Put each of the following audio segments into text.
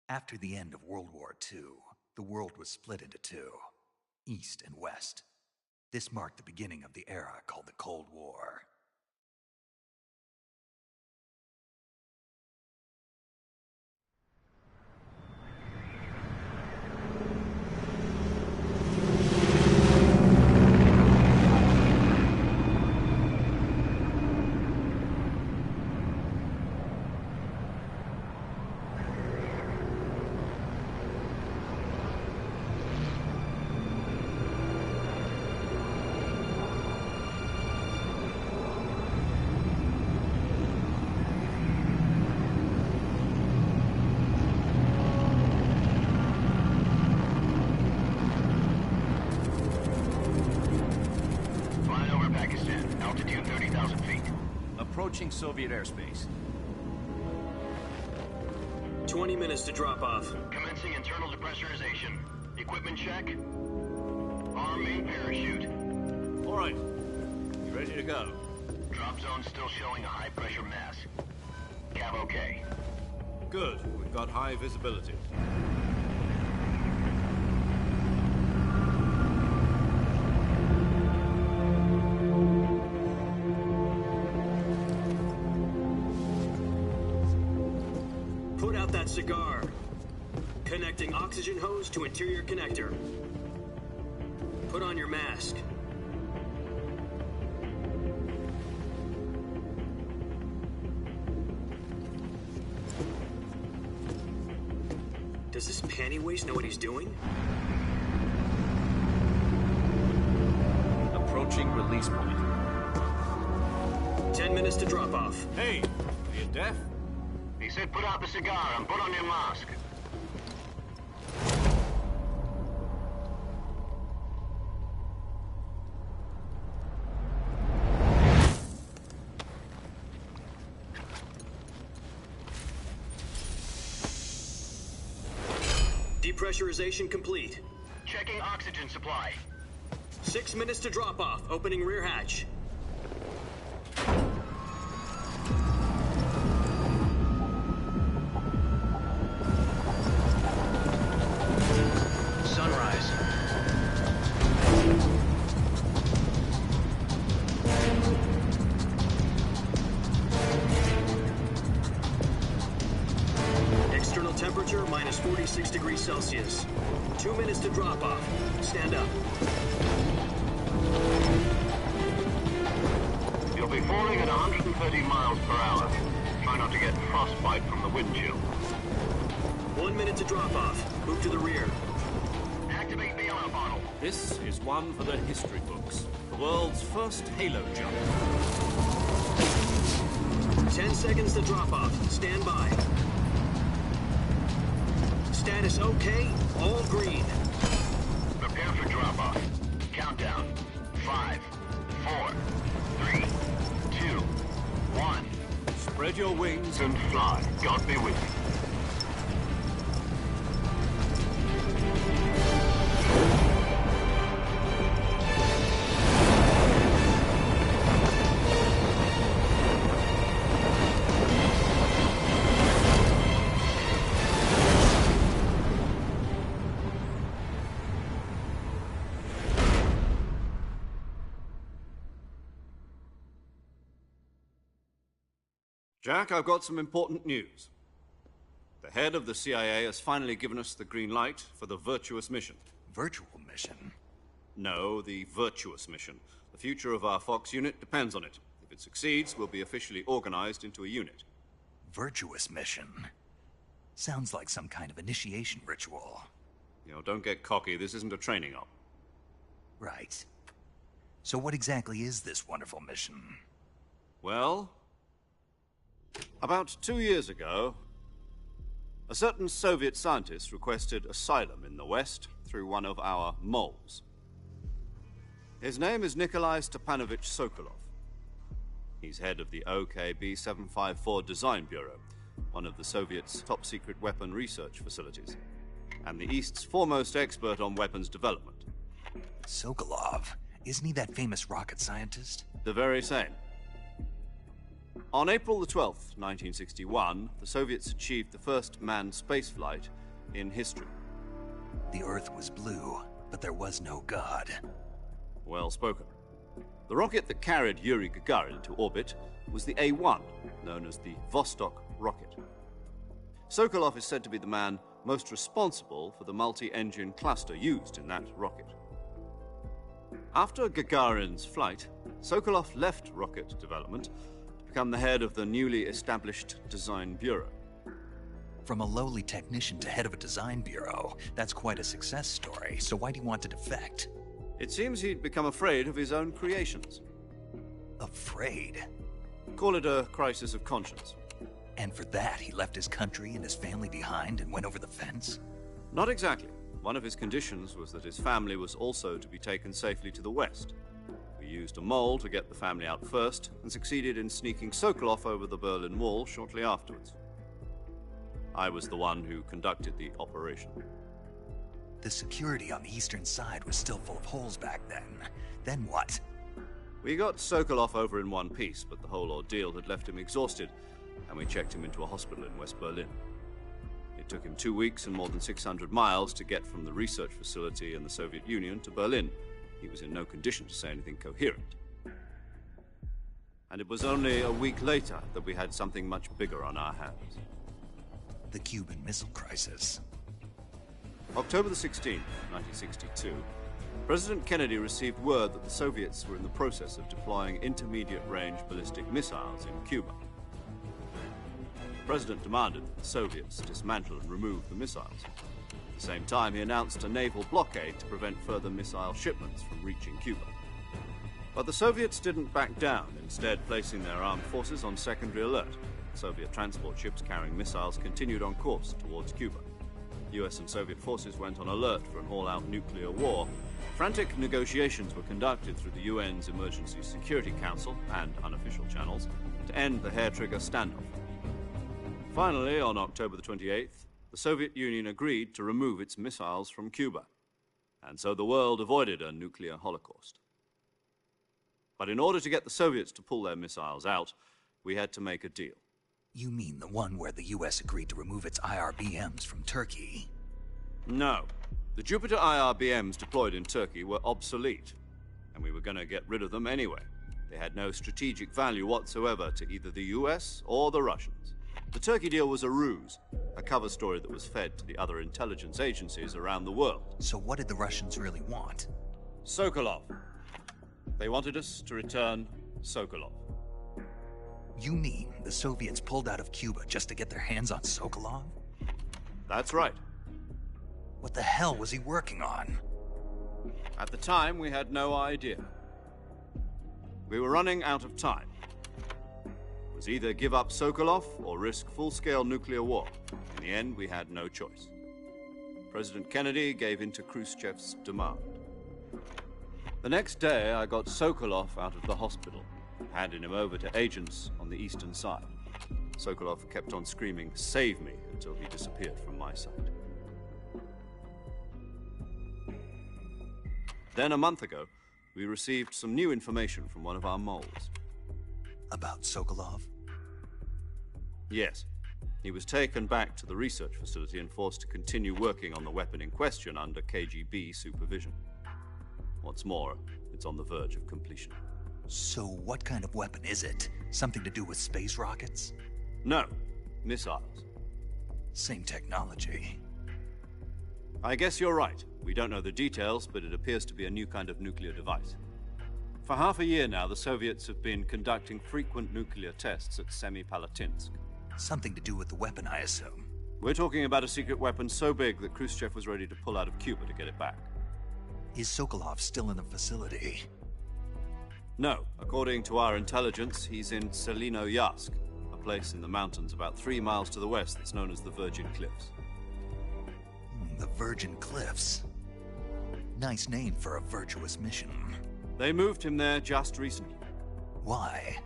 After the end of World War II, the world was split into two, East and West. This marked the beginning of the era called the Cold War. Approaching Soviet airspace. 20 minutes to drop off. Commencing internal depressurization. Equipment check. Arm main parachute. All right. You ready to go? Drop zone still showing a high pressure mass. Cav okay. Good. We've got high visibility. Put out that cigar. Connecting oxygen hose to interior connector. Put on your mask. Does this panty waste know what he's doing? Approaching release point. 10 minutes to drop off. Hey, are you deaf? He said put out the cigar and put on your mask. Depressurization complete. Checking oxygen supply. 6 minutes to drop off. Opening rear hatch. Sunrise. External temperature minus 46 degrees Celsius. 2 minutes to drop off. Stand up. You'll be falling at 130 miles per hour. Try not to get frostbite from the wind chill. 1 minute to drop off. Move to the rear. Activate the yellow bottle. This is one for the history books. The world's first halo jump. 10 seconds to drop off. Stand by. Status okay. All green. Prepare for drop-off. Countdown. 5, 4, 3, 2, 1. Spread your wings And fly. God be with you. Jack, I've got some important news. The head of the CIA has finally given us the green light for the Virtuous mission. Virtual mission? No, the Virtuous mission. The future of our Fox unit depends on it. If it succeeds, we'll be officially organized into a unit. Virtuous mission? Sounds like some kind of initiation ritual. You know, don't get cocky. This isn't a training op. Right. So what exactly is this wonderful mission? Well, about 2 years ago, a certain Soviet scientist requested asylum in the West through one of our moles. His name is Nikolai Stepanovich Sokolov. He's head of the OKB-754 Design Bureau, one of the Soviets' top-secret weapon research facilities, and the East's foremost expert on weapons development. Sokolov? Isn't he that famous rocket scientist? The very same. On April the 12th, 1961, the Soviets achieved the first manned spaceflight in history. The Earth was blue, but there was no God. Well spoken. The rocket that carried Yuri Gagarin to orbit was the A-1, known as the Vostok rocket. Sokolov is said to be the man most responsible for the multi-engine cluster used in that rocket. After Gagarin's flight, Sokolov left rocket development to become the head of the newly established Design Bureau. From a lowly technician to head of a design bureau, that's quite a success story, so why do you want to defect? It seems he'd become afraid of his own creations. Afraid? Call it a crisis of conscience. And for that, he left his country and his family behind and went over the fence? Not exactly. One of his conditions was that his family was also to be taken safely to the west. We used a mole to get the family out first, and succeeded in sneaking Sokolov over the Berlin Wall shortly afterwards. I was the one who conducted the operation. The security on the eastern side was still full of holes back then. Then what? We got Sokolov over in one piece, but the whole ordeal had left him exhausted, and we checked him into a hospital in West Berlin. It took him 2 weeks and more than 600 miles to get from the research facility in the Soviet Union to Berlin. He was in no condition to say anything coherent. And it was only a week later that we had something much bigger on our hands. The Cuban Missile Crisis. October the 16th, 1962, President Kennedy received word that the Soviets were in the process of deploying intermediate-range ballistic missiles in Cuba. The President demanded that the Soviets dismantle and remove the missiles. At the same time, he announced a naval blockade to prevent further missile shipments from reaching Cuba. But the Soviets didn't back down, instead placing their armed forces on secondary alert. Soviet transport ships carrying missiles continued on course towards Cuba. US and Soviet forces went on alert for an all-out nuclear war. Frantic negotiations were conducted through the UN's Emergency Security Council and unofficial channels to end the hair-trigger standoff. Finally, on October the 28th, the Soviet Union agreed to remove its missiles from Cuba, and so the world avoided a nuclear holocaust. But in order to get the Soviets to pull their missiles out, we had to make a deal. You mean the one where the US agreed to remove its IRBMs from Turkey? No. The Jupiter IRBMs deployed in Turkey were obsolete, and we were going to get rid of them anyway. They had no strategic value whatsoever to either the US or the Russians. The Turkey deal was a ruse, a cover story that was fed to the other intelligence agencies around the world. So what did the Russians really want? Sokolov. They wanted us to return Sokolov. You mean the Soviets pulled out of Cuba just to get their hands on Sokolov? That's right. What the hell was he working on? At the time, we had no idea. We were running out of time. It was either give up Sokolov or risk full-scale nuclear war. In the end, we had no choice. President Kennedy gave in to Khrushchev's demand. The next day, I got Sokolov out of the hospital, handing him over to agents on the eastern side. Sokolov kept on screaming, "Save me," until he disappeared from my sight. Then, a month ago, we received some new information from one of our moles. About Sokolov? Yes. He was taken back to the research facility and forced to continue working on the weapon in question under KGB supervision. What's more, it's on the verge of completion. So what kind of weapon is it? Something to do with space rockets? No, missiles. Same technology. I guess you're right. We don't know the details, but it appears to be a new kind of nuclear device. For half a year now, the Soviets have been conducting frequent nuclear tests at Semipalatinsk. Something to do with the weapon, I assume. We're talking about a secret weapon so big that Khrushchev was ready to pull out of Cuba to get it back. Is Sokolov still in the facility? No. According to our intelligence, he's in Selinoyarsk, a place in the mountains about 3 miles to the west that's known as the Virgin Cliffs. The Virgin Cliffs. Nice name for a virtuous mission. They moved him there just recently. Why?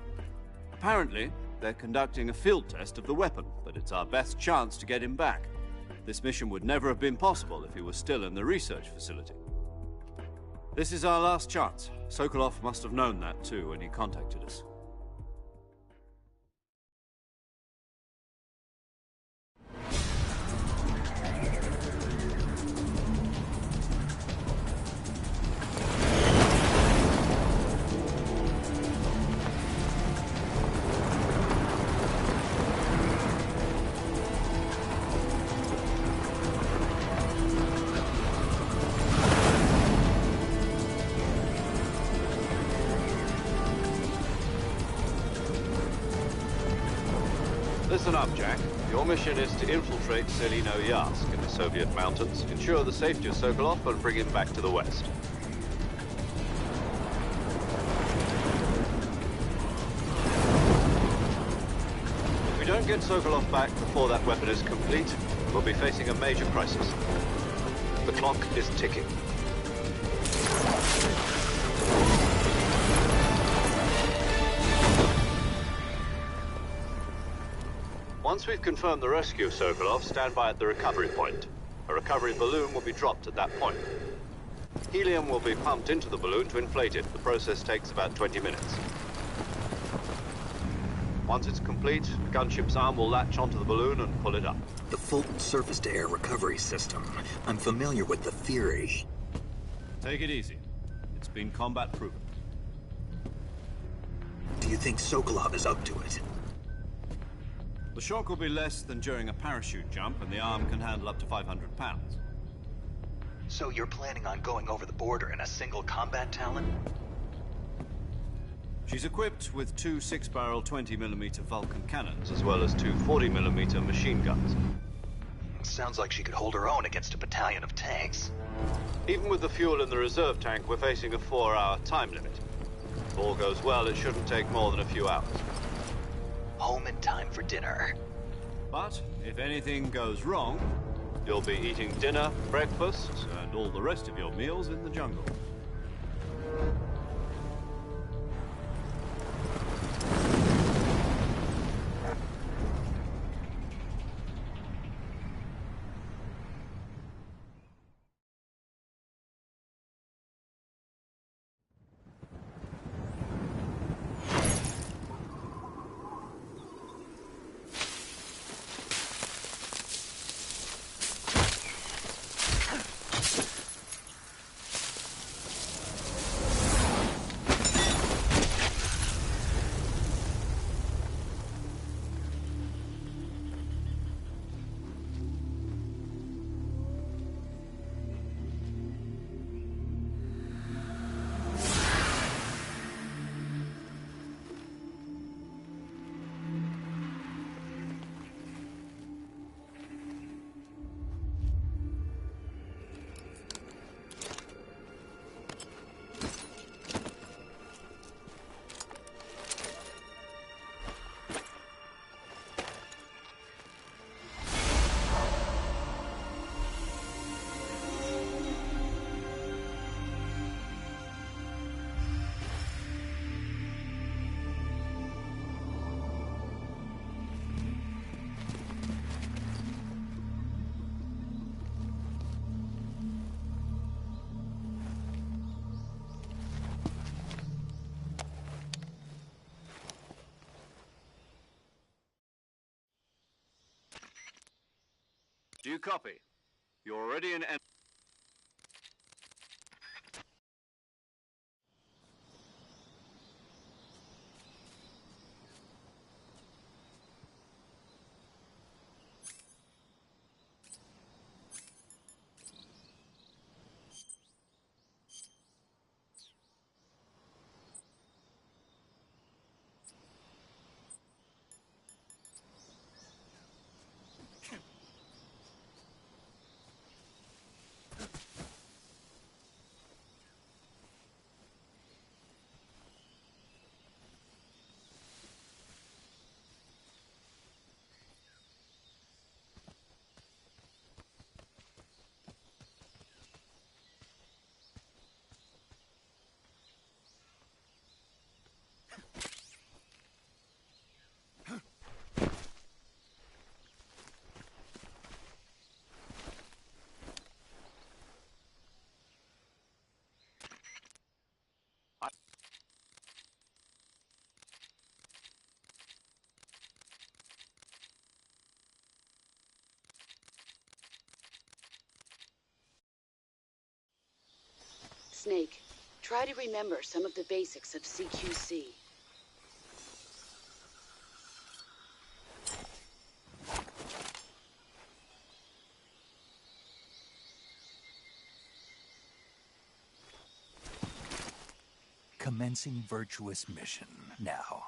Apparently, they're conducting a field test of the weapon, but it's our best chance to get him back. This mission would never have been possible if he was still in the research facility. This is our last chance. Sokolov must have known that too when he contacted us. Listen up, Jack. Your mission is to infiltrate Selino-Yarsk in the Soviet mountains, ensure the safety of Sokolov, and bring him back to the West. If we don't get Sokolov back before that weapon is complete, we'll be facing a major crisis. The clock is ticking. Once we've confirmed the rescue of Sokolov, stand by at the recovery point. A recovery balloon will be dropped at that point. Helium will be pumped into the balloon to inflate it. The process takes about 20 minutes. Once it's complete, the gunship's arm will latch onto the balloon and pull it up. The Fulton surface-to-air recovery system. I'm familiar with the theory. Take it easy. It's been combat proven. Do you think Sokolov is up to it? The shock will be less than during a parachute jump, and the arm can handle up to 500 pounds. So you're planning on going over the border in a single combat Talon? She's equipped with two 6-barrel 20mm Vulcan cannons, as well as two 40mm machine guns. Sounds like she could hold her own against a battalion of tanks. Even with the fuel in the reserve tank, we're facing a 4-hour time limit. If all goes well, it shouldn't take more than a few hours. Home in time for dinner. But if anything goes wrong, you'll be eating dinner, breakfast, and all the rest of your meals in the jungle. Do you copy? You're already in... Snake, try to remember some of the basics of CQC. Commencing virtuous mission now.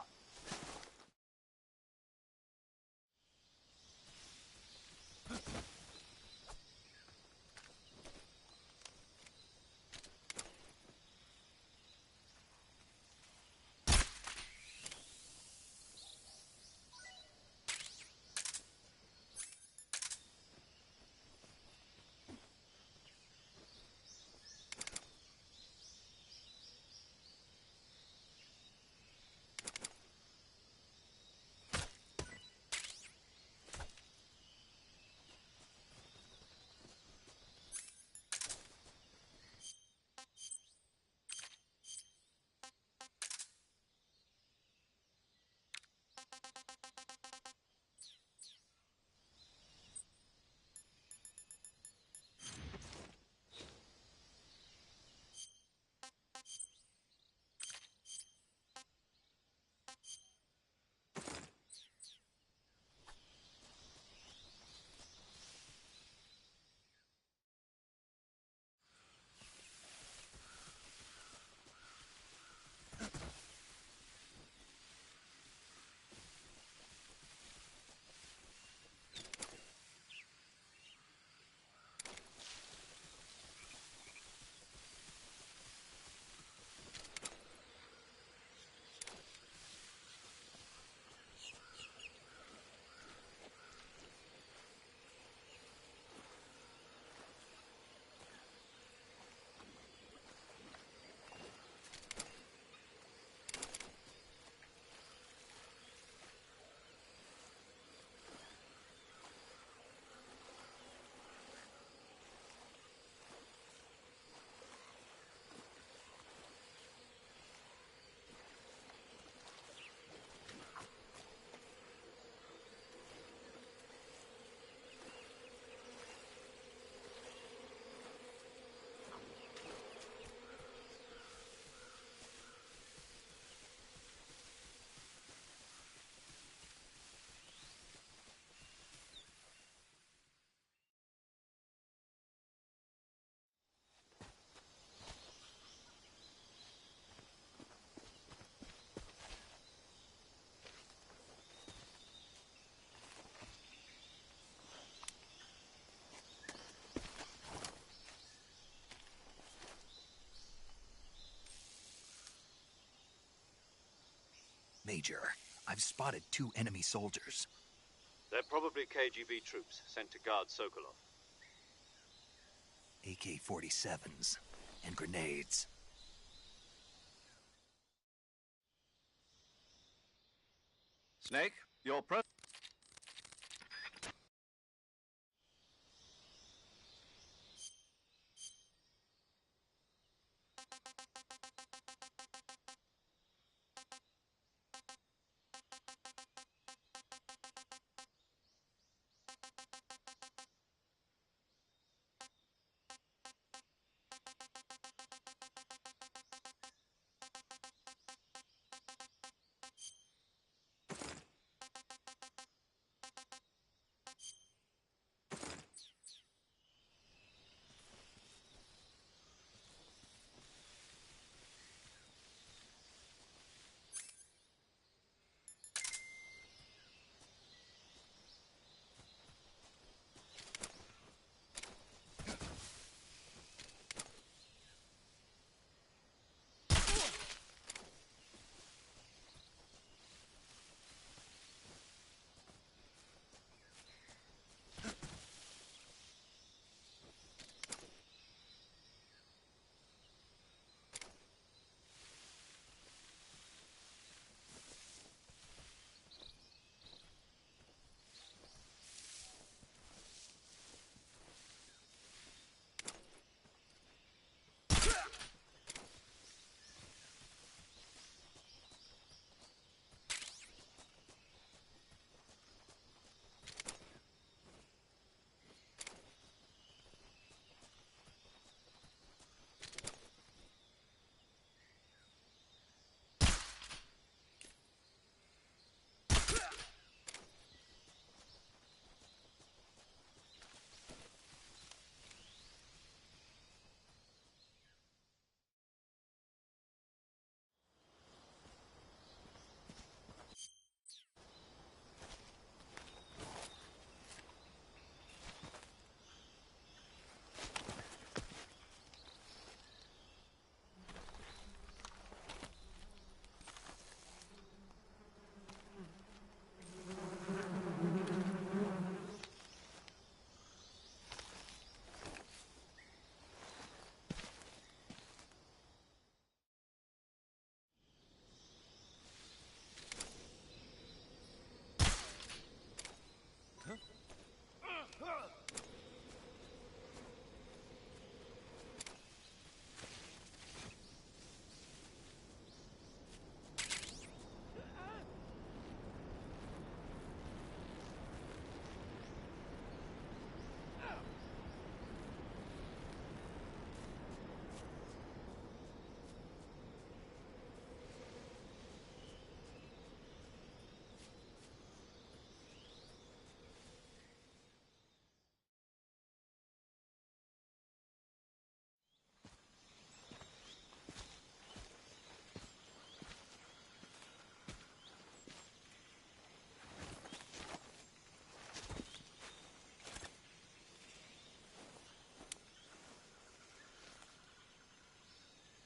Major, I've spotted 2 enemy soldiers. They're probably KGB troops sent to guard Sokolov. AK-47s and grenades. Snake, your press.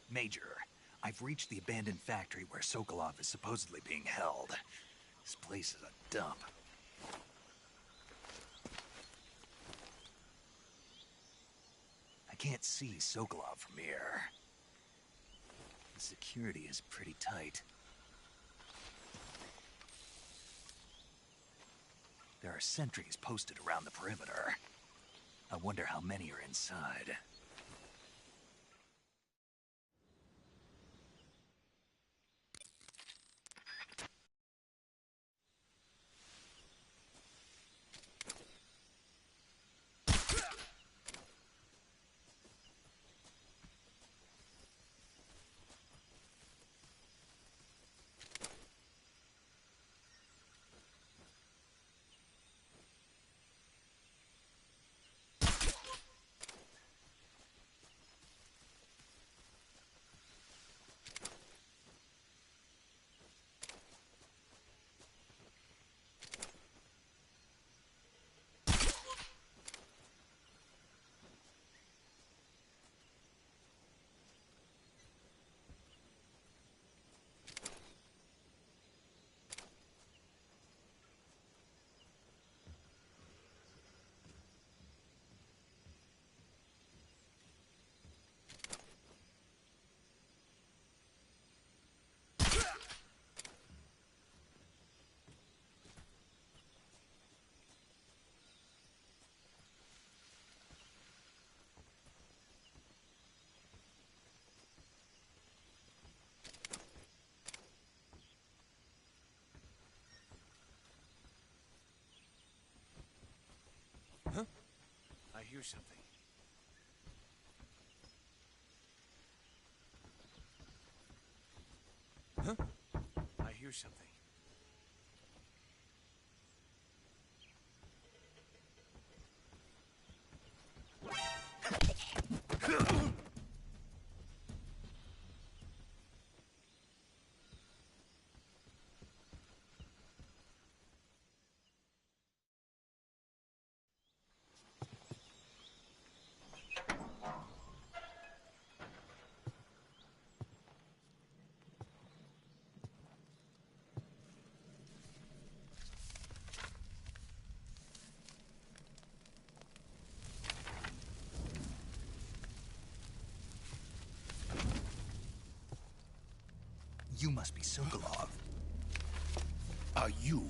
Major, I've reached the abandoned factory where Sokolov is supposedly being held. This place is a dump. I can't see Sokolov from here. The security is pretty tight. There are sentries posted around the perimeter. I wonder how many are inside. hear something. Huh? I hear something. You must be Sokolov. Are you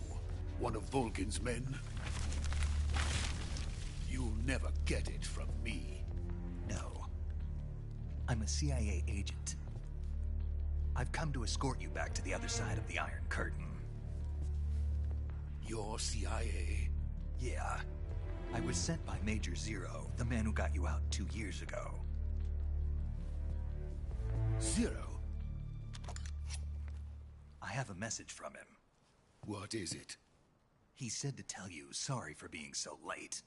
one of Volgin's men? You'll never get it from me. No. I'm a CIA agent. I've come to escort you back to the other side of the Iron Curtain. You're CIA? Yeah. I was sent by Major Zero, the man who got you out 2 years ago. Zero? I have a message from him. What is it? He said to tell you sorry for being so late.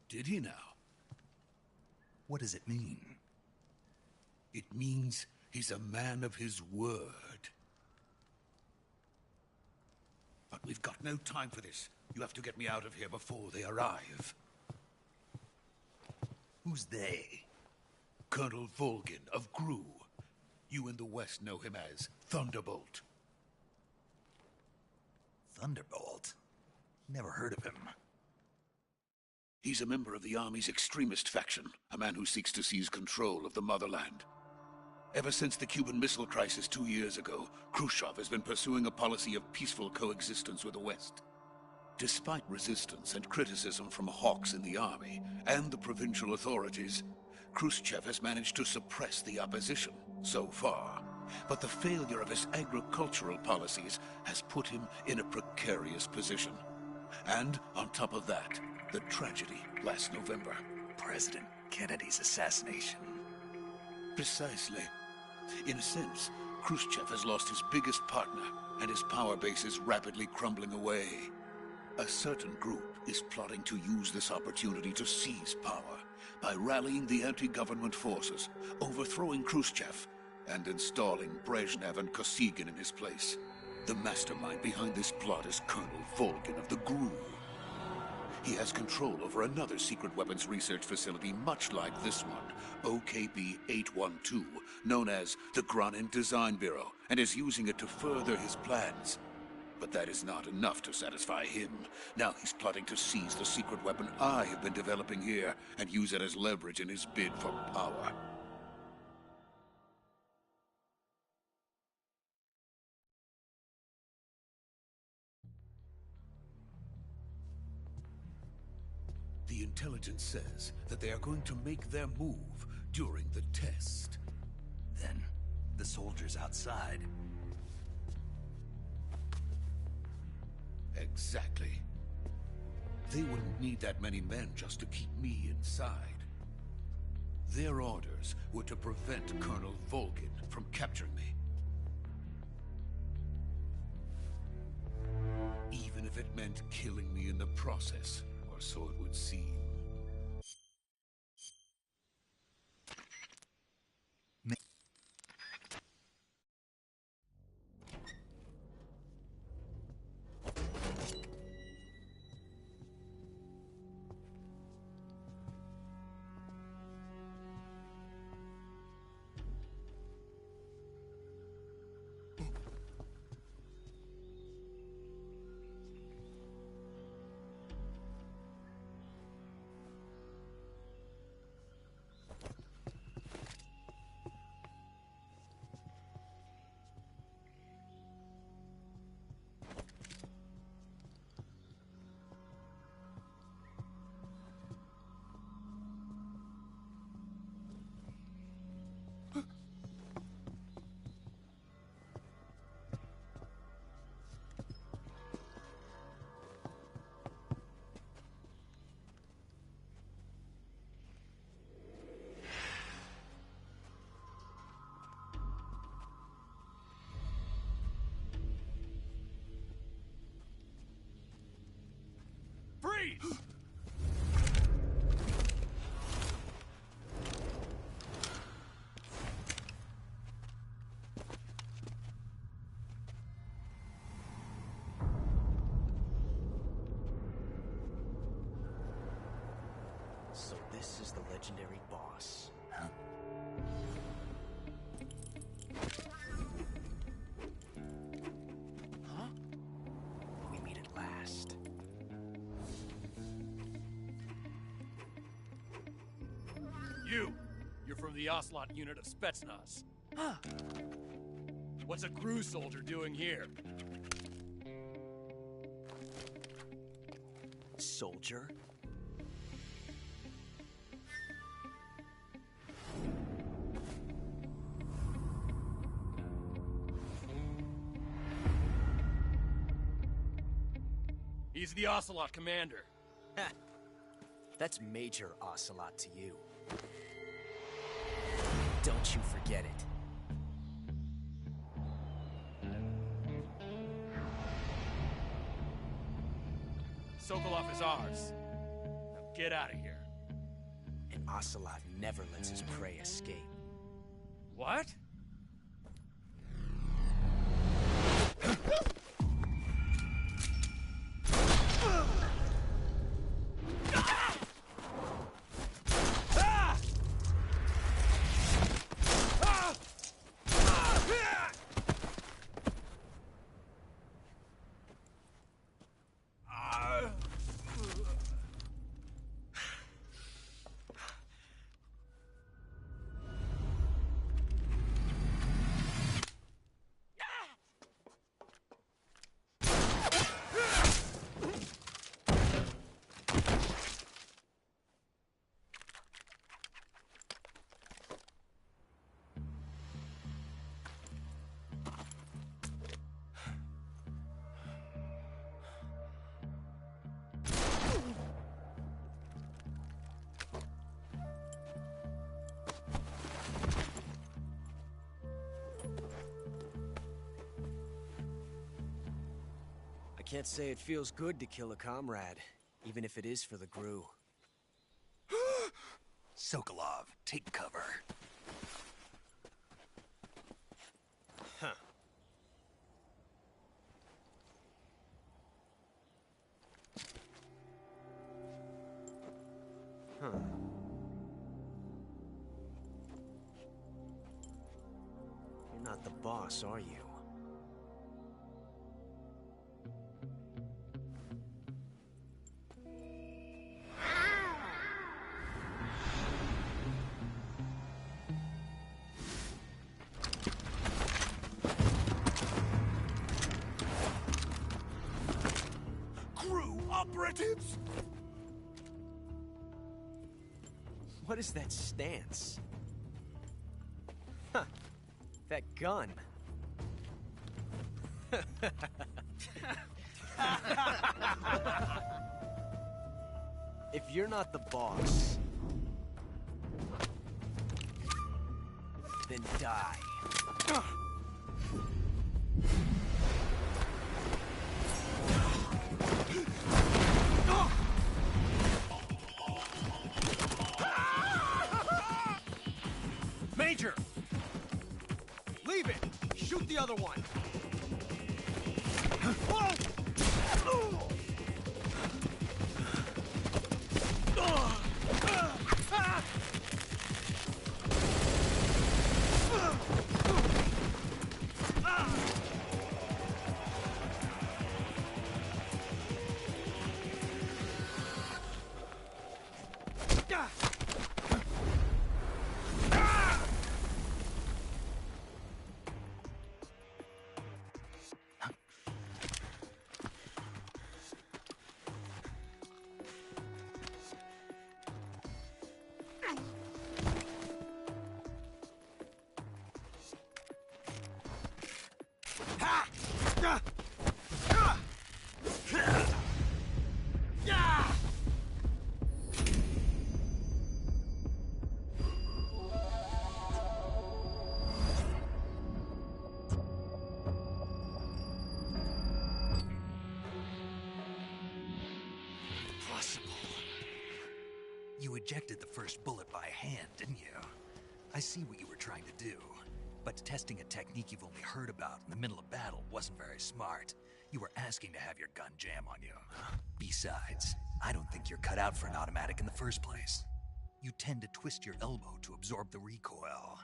Did he now? What does it mean? It means he's a man of his word. But we've got no time for this. You have to get me out of here before they arrive. Who's they? Colonel Volgin of GRU. You in the West know him as Thunderbolt. Thunderbolt? Never heard of him. He's a member of the Army's extremist faction, a man who seeks to seize control of the motherland. Ever since the Cuban Missile Crisis 2 years ago, Khrushchev has been pursuing a policy of peaceful coexistence with the West. Despite resistance and criticism from hawks in the Army and the provincial authorities, Khrushchev has managed to suppress the opposition, so far. But the failure of his agricultural policies has put him in a precarious position. And on top of that, the tragedy last November. President Kennedy's assassination. Precisely. In a sense, Khrushchev has lost his biggest partner, and his power base is rapidly crumbling away. A certain group is plotting to use this opportunity to seize power by rallying the anti-government forces, overthrowing Khrushchev, and installing Brezhnev and Kosygin in his place. The mastermind behind this plot is Colonel Volgin of the GRU. He has control over another secret weapons research facility much like this one, OKB-812, known as the Granin Design Bureau, and is using it to further his plans. But that is not enough to satisfy him. Now he's plotting to seize the secret weapon I have been developing here and use it as leverage in his bid for power. The intelligence says that they are going to make their move during the test. Then, the soldiers outside. Exactly. They wouldn't need that many men just to keep me inside. Their orders were to prevent Colonel Volgin from capturing me. Even if it meant killing me in the process, or so it would seem. this is the legendary boss. Huh? Huh? We meet at last. You're from the Ocelot unit of Spetsnaz. Huh. What's a crew soldier doing here? Soldier? He's the Ocelot commander. Ha! That's Major Ocelot to you. Don't you forget it. Sokolov is ours. Now get out of here. And Ocelot never lets his prey escape. What? I can't say it feels good to kill a comrade, even if it is for the GRU. Sokolov, take cover. Huh. Huh. You're not the boss, are you? Operatives? What is that stance? Huh. That gun. If you're not the boss, then die. Major! Leave it! Shoot the other one! You ejected the first bullet by hand, didn't you? I see what you were trying to do. But testing a technique you've only heard about in the middle of battle wasn't very smart. You were asking to have your gun jam on you. Besides, I don't think you're cut out for an automatic in the first place. you tend to twist your elbow to absorb the recoil.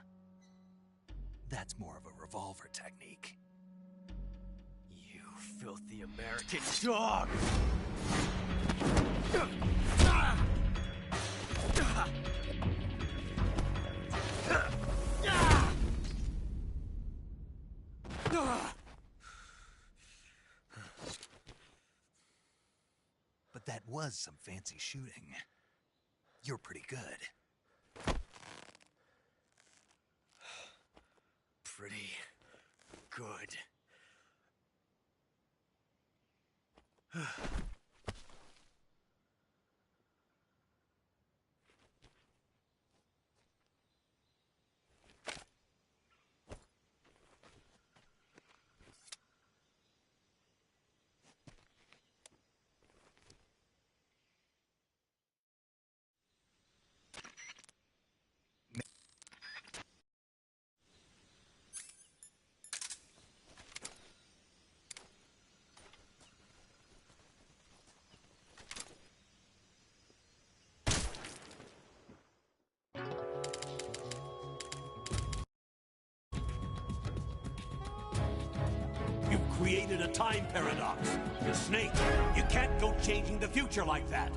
That's more of a revolver technique. You filthy American dog! But that was some fancy shooting. You're pretty good. Pretty good. You've created a time paradox. Snake, you can't go changing the future like that.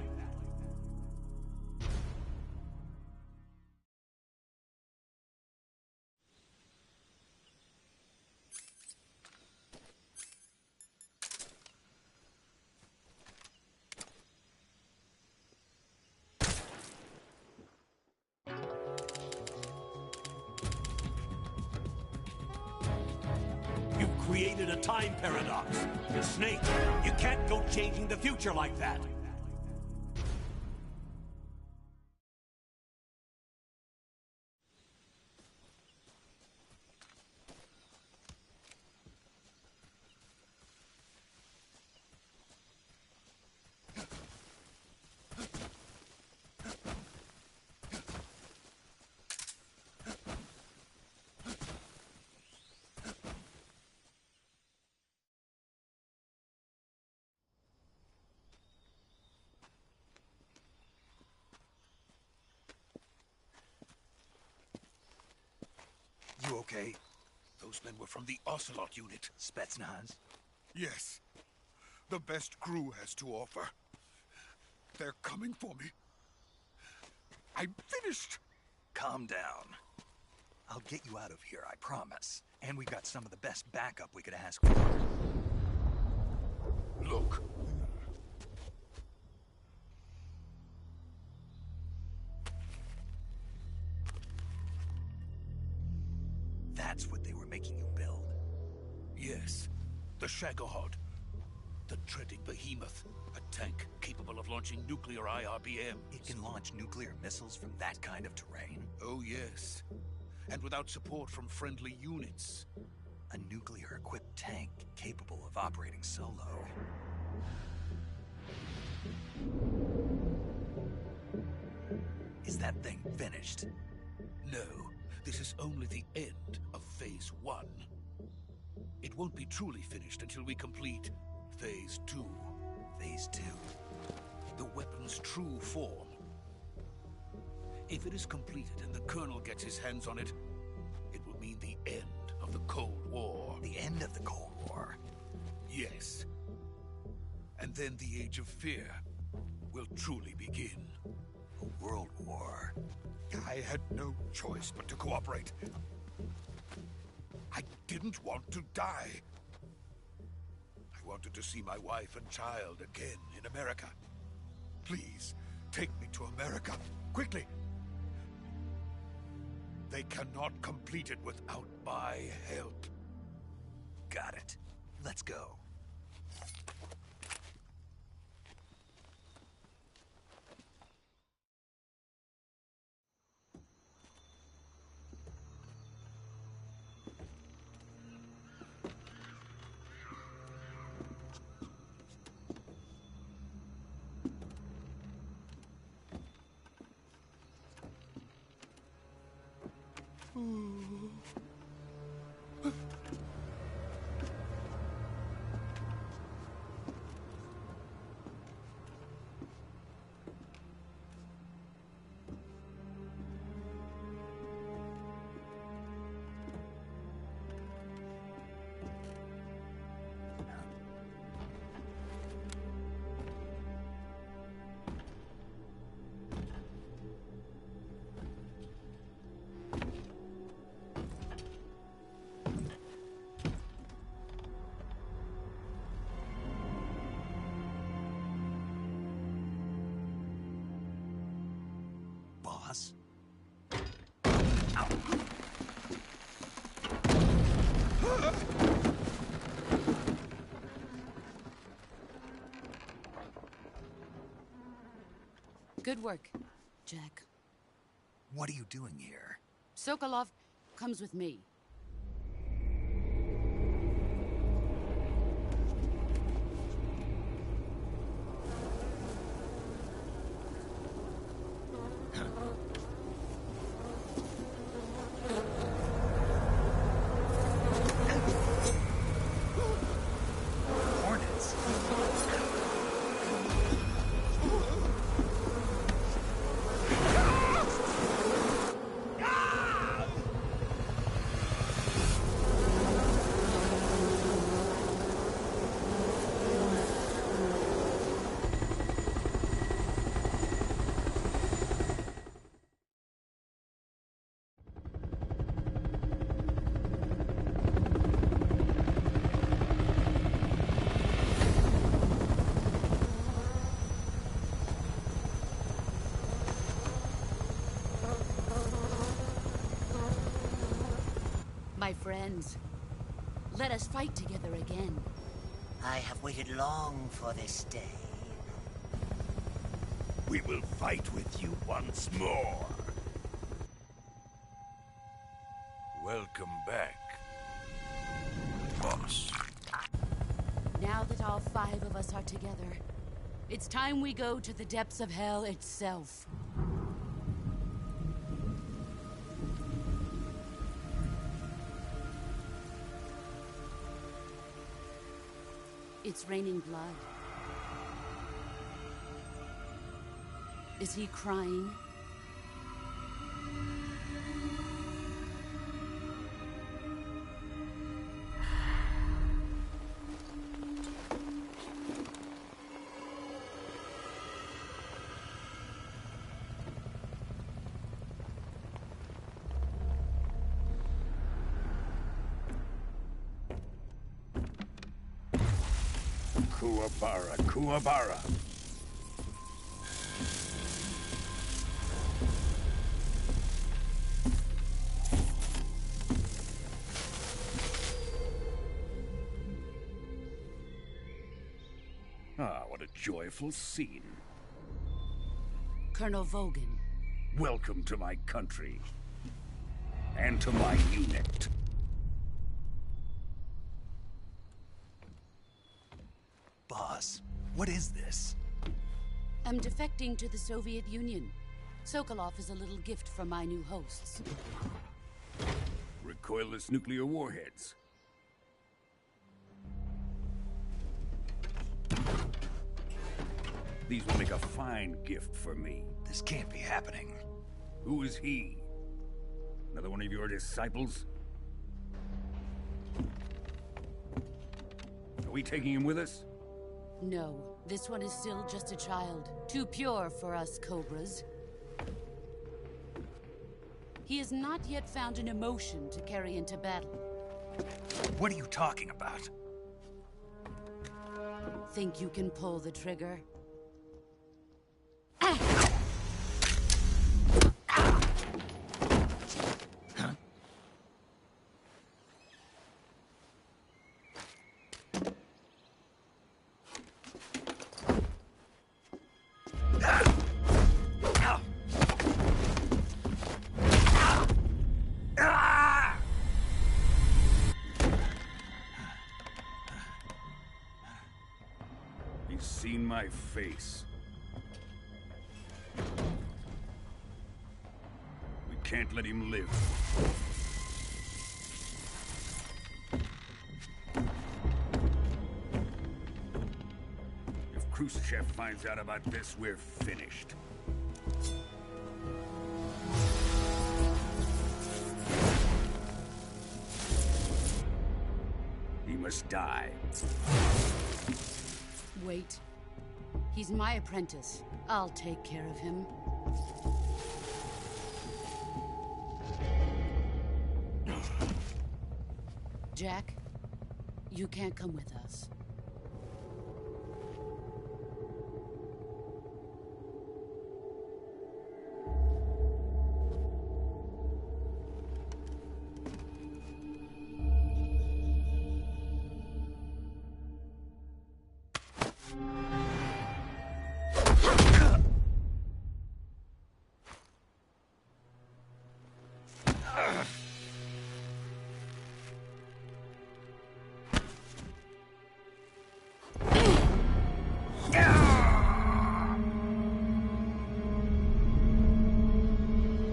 You've created a time paradox. Snake, you can't go changing the future like that. You okay? Those men were from the Ocelot unit. Spetsnaz? Yes. The best GRU has to offer. They're coming for me. I'm finished. Calm down. I'll get you out of here, I promise. And we've got some of the best backup we could ask for. Look. That's what they were making you build. Yes. The Shagohod. The treading behemoth. A tank capable of launching nuclear IRBMs. It can launch nuclear missiles from that kind of terrain? Oh, yes. And without support from friendly units. A nuclear-equipped tank capable of operating solo. Is that thing finished? No. This is only the end of Phase 1. It won't be truly finished until we complete Phase 2. Phase 2? The weapon's true form. If it is completed and the Colonel gets his hands on it, it will mean the end of the Cold War. The end of the Cold War? Yes. And then the Age of Fear will truly begin. A world war? I had no choice but to cooperate. I didn't want to die. I wanted to see my wife and child again in America. Please, take me to America, quickly. They cannot complete it without my help. Got it. Let's go. boss. Good work, Jack. What are you doing here? Sokolov comes with me. Hornets? My friends, let us fight together again. I have waited long for this day. We will fight with you once more. Welcome back, boss. Now that all 5 of us are together, it's time we go to the depths of hell itself. It's raining blood. Is he crying? Kuwabara, Kuwabara. Ah, what a joyful scene. Colonel Vogan. Welcome to my country. And to my unit. Boss, what is this? I'm defecting to the Soviet Union. Sokolov is a little gift from my new hosts. Recoilless nuclear warheads. These will make a fine gift for me. This can't be happening. Who is he? Another one of your disciples? Are we taking him with us? No, this one is still just a child. Too pure for us Cobras. He has not yet found an emotion to carry into battle. What are you talking about? Think you can pull the trigger? He's seen my face. We can't let him live. If Khrushchev finds out about this, we're finished. He must die. Wait. He's my apprentice. I'll take care of him. Jack, you can't come with us.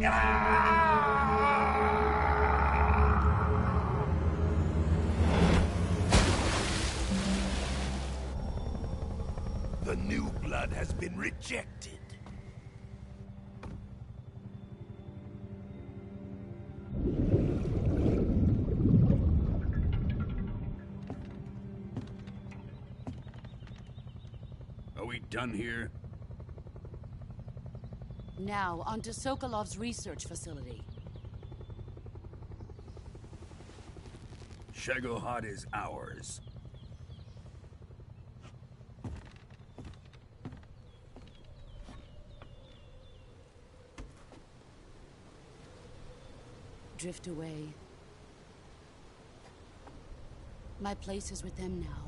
The new blood has been rejected. Are we done here? Now, onto Sokolov's research facility. Shagohod is ours. Drift away. My place is with them now.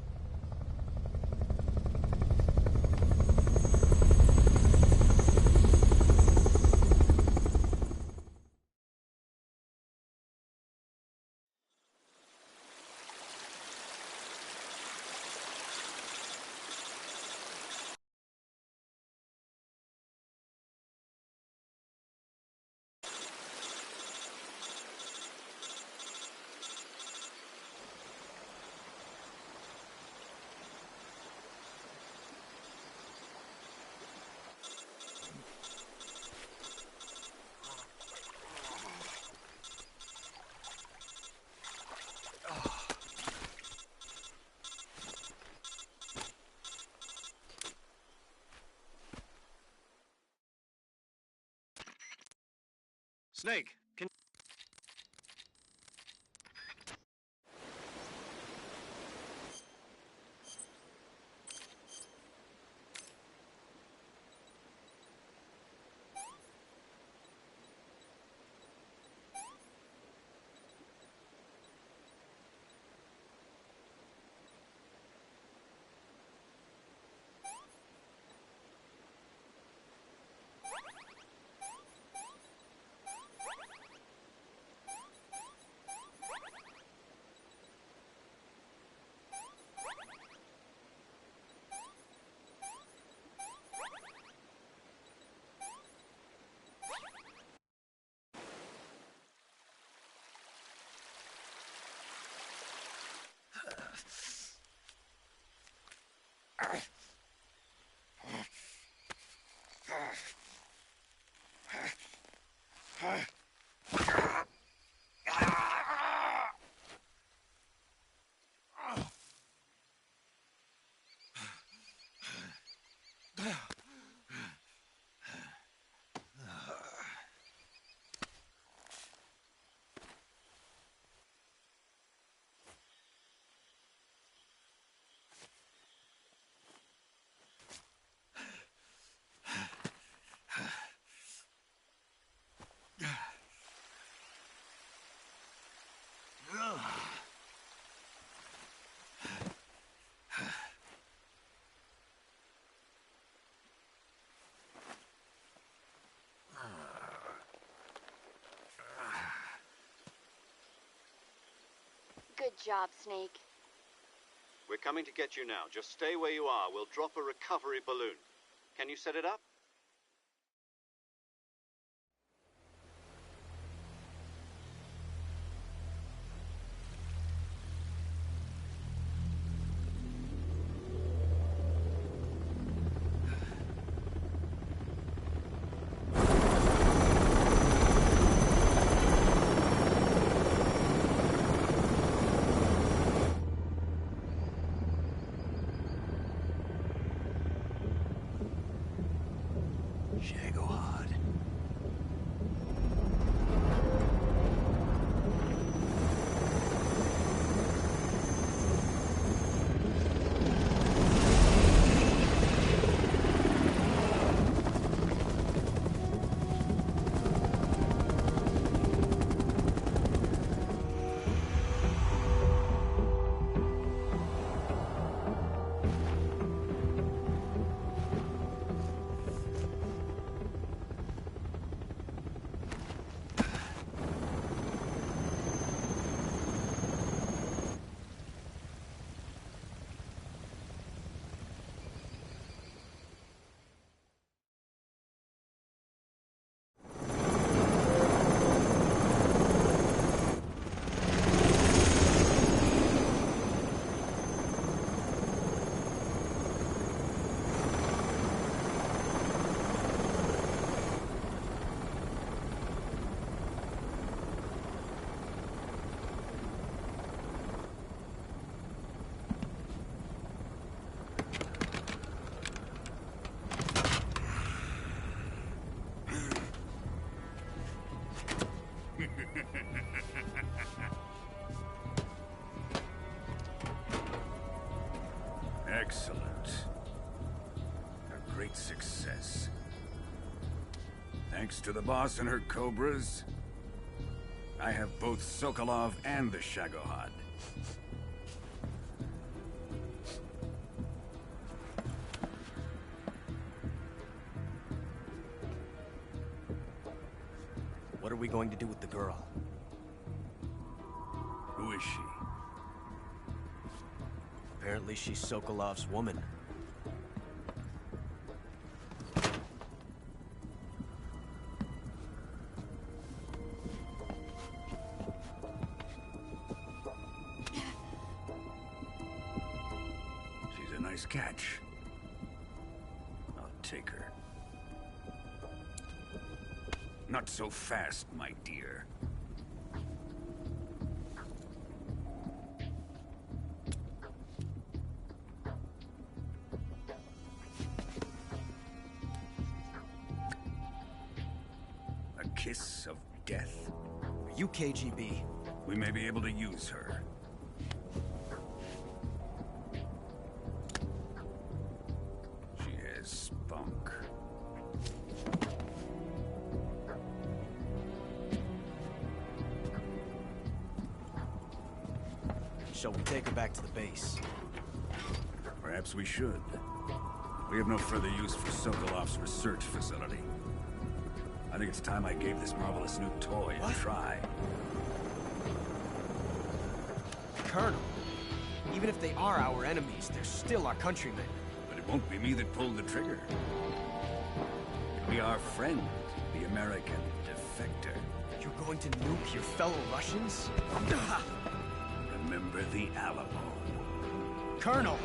Snake, can... Good job, Snake. We're coming to get you now. Just stay where you are. We'll drop a recovery balloon. Can you set it up? Excellent. A great success. Thanks to the boss and her cobras, I have both Sokolov and the Shagohod. What are we going to do with the girl? Who is she? Apparently she's Sokolov's woman. She's a nice catch. I'll take her. Not so fast, my dear. A kiss of death. Are you KGB? We may be able to use her. She has spunk. Shall we take her back to the base? Perhaps we should. We have no further use for Sokolov's research facility. I think it's time I gave this marvelous new toy a try. Colonel, even if they are our enemies, they're still our countrymen. But it won't be me that pulled the trigger. It'll be our friend, the American defector. You're going to nuke your fellow Russians? Remember the Alamo. Colonel!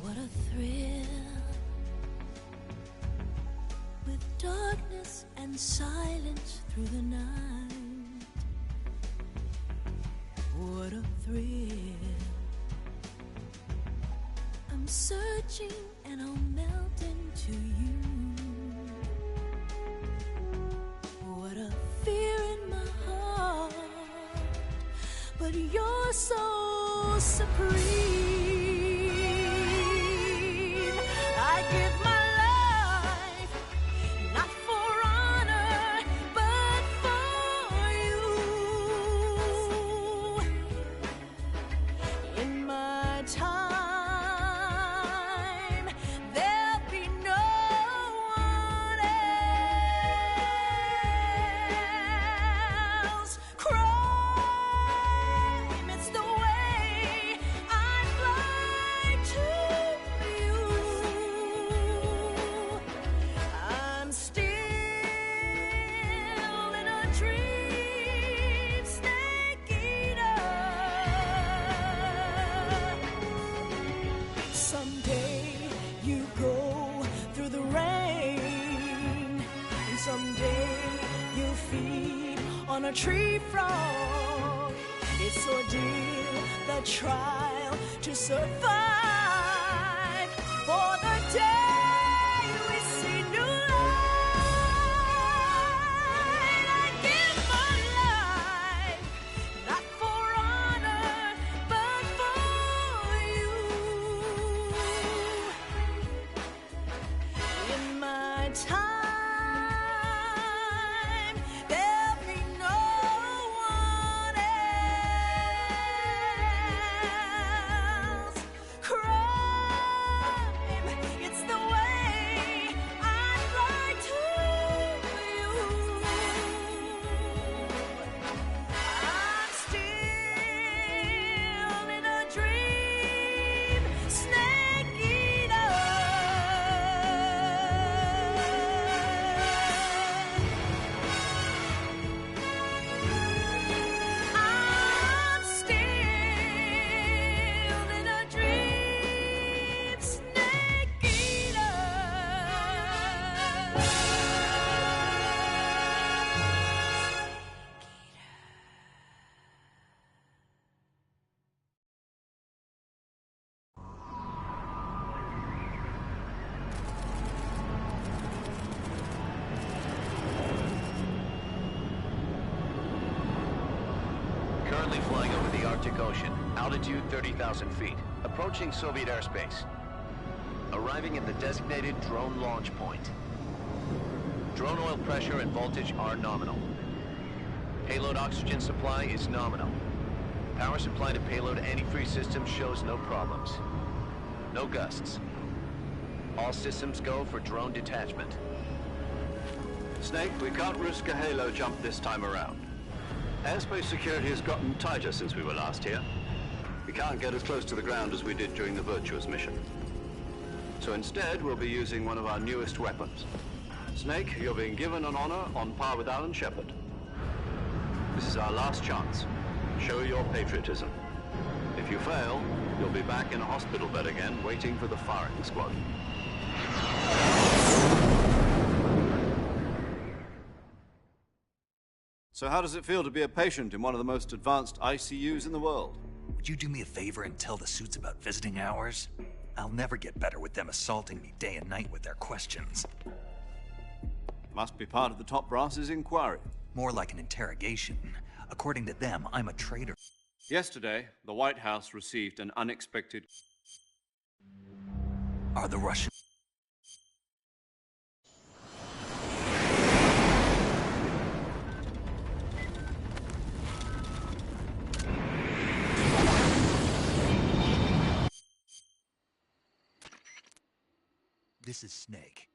What a thrill, with darkness and silence through the night. What a thrill, I'm searching and I'll melt into you. What a fear in my heart, but you're so supreme. I give my life, not for honor, but for you. In my time, there'll be no one else. Crime, it's the way I fly to you. I'm still in a dream, snake eater. Someday you go on a tree frog. It's ordeal, the trial to survive. For the day we see new light, I give my life, not for honor, but for you. In my time, there'll be no one else. Crime, it's the way I'd lie to you. I'm still in a dream, snake eater. I'm still in a dream, snake eater. Currently flying over the Arctic Ocean, altitude 30,000 feet, approaching Soviet airspace. Arriving at the designated drone launch point. Drone oil pressure and voltage are nominal. Payload oxygen supply is nominal. Power supply to payload antifreeze system shows no problems. No gusts. All systems go for drone detachment. Snake, we can't risk a halo jump this time around. Airspace security has gotten tighter since we were last here. We can't get as close to the ground as we did during the Virtuous mission. So instead, we'll be using one of our newest weapons. Snake, you're being given an honor on par with Alan Shepard. This is our last chance. Show your patriotism. If you fail, you'll be back in a hospital bed again, waiting for the firing squad. So how does it feel to be a patient in one of the most advanced ICUs in the world? Would you do me a favor and tell the suits about visiting hours? I'll never get better with them assaulting me day and night with their questions. Must be part of the top brass's inquiry. More like an interrogation. According to them, I'm a traitor. Yesterday, the White House received an unexpected... Are the Russians... This is Snake.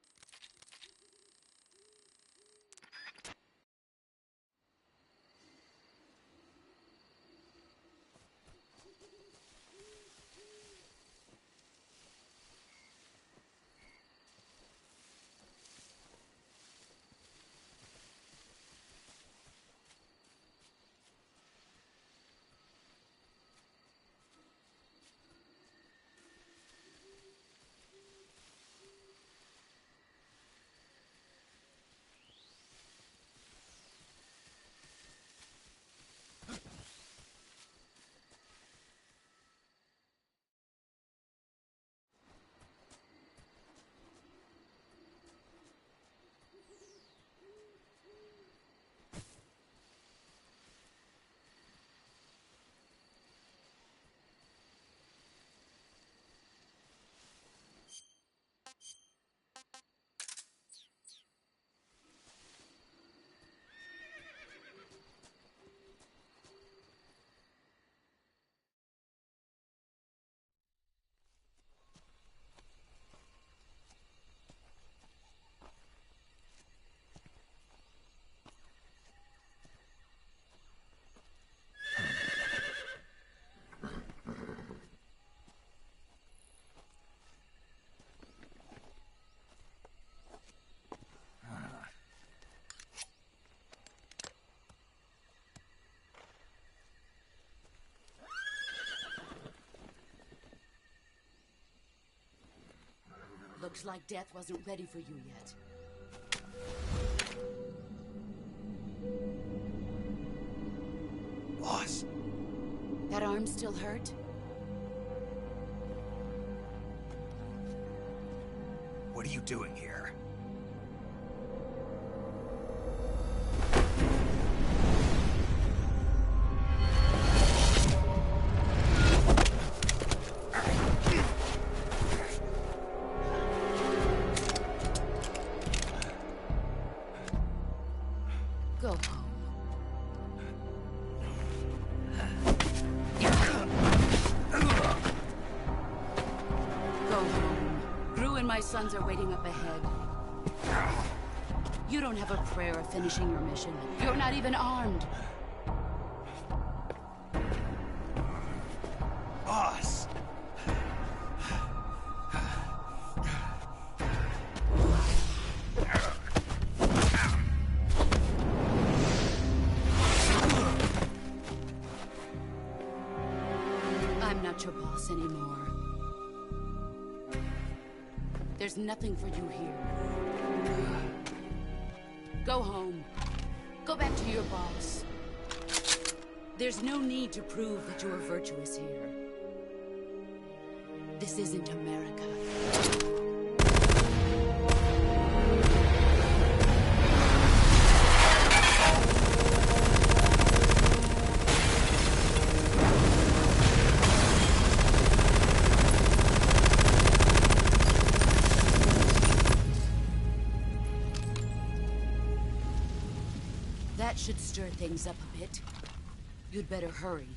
Looks like death wasn't ready for you yet. That arm still hurt? What are you doing here? Go home. Go home. Gru and my sons are waiting up ahead. You don't have a prayer of finishing your mission. You're not even armed. Boss! I'm not your boss anymore. There's nothing for you here. Go home. Go back to your boss. There's no need to prove that you are virtuous here. This isn't America. That should stir things up a bit. You'd better hurry.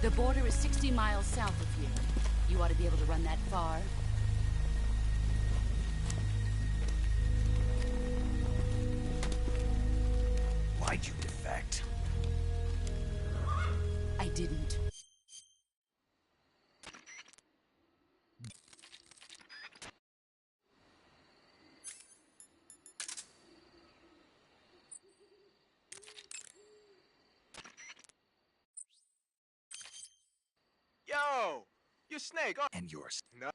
The border is 60 miles south of here. You ought to be able to run that far. Why'd you defect? I didn't. Yo, you Snake. Oh. And yours. No.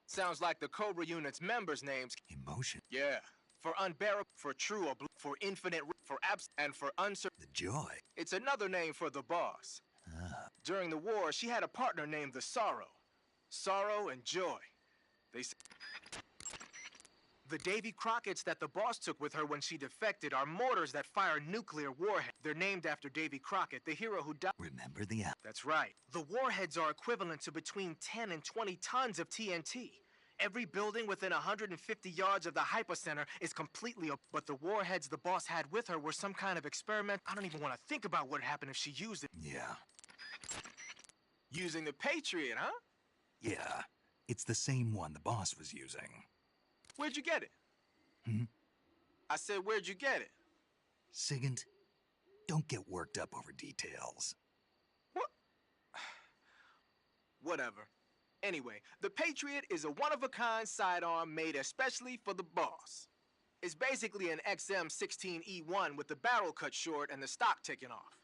Sounds like the Cobra Unit's members' names. Emotion. Yeah. For unbearable, for true, for infinite, for abs, and for uncertain. The Joy. It's another name for the boss. During the war, she had a partner named the Sorrow. Sorrow and Joy. They say the Davy Crockett's that the boss took with her when she defected are mortars that fire nuclear warheads. They're named after Davy Crockett, the hero who died. Remember the app. That's right. The warheads are equivalent to between 10 and 20 tons of TNT. Every building within 150 yards of the hypocenter is completely but the warheads the boss had with her were some kind of experiment. I don't even want to think about what happened if she used it. Yeah. Using the Patriot, huh? Yeah. It's the same one the boss was using. Where'd you get it? I said, where'd you get it? Sigint, don't get worked up over details. What? Whatever. Anyway, the Patriot is a one-of-a-kind sidearm made especially for the boss. It's basically an XM16E1 with the barrel cut short and the stock taken off.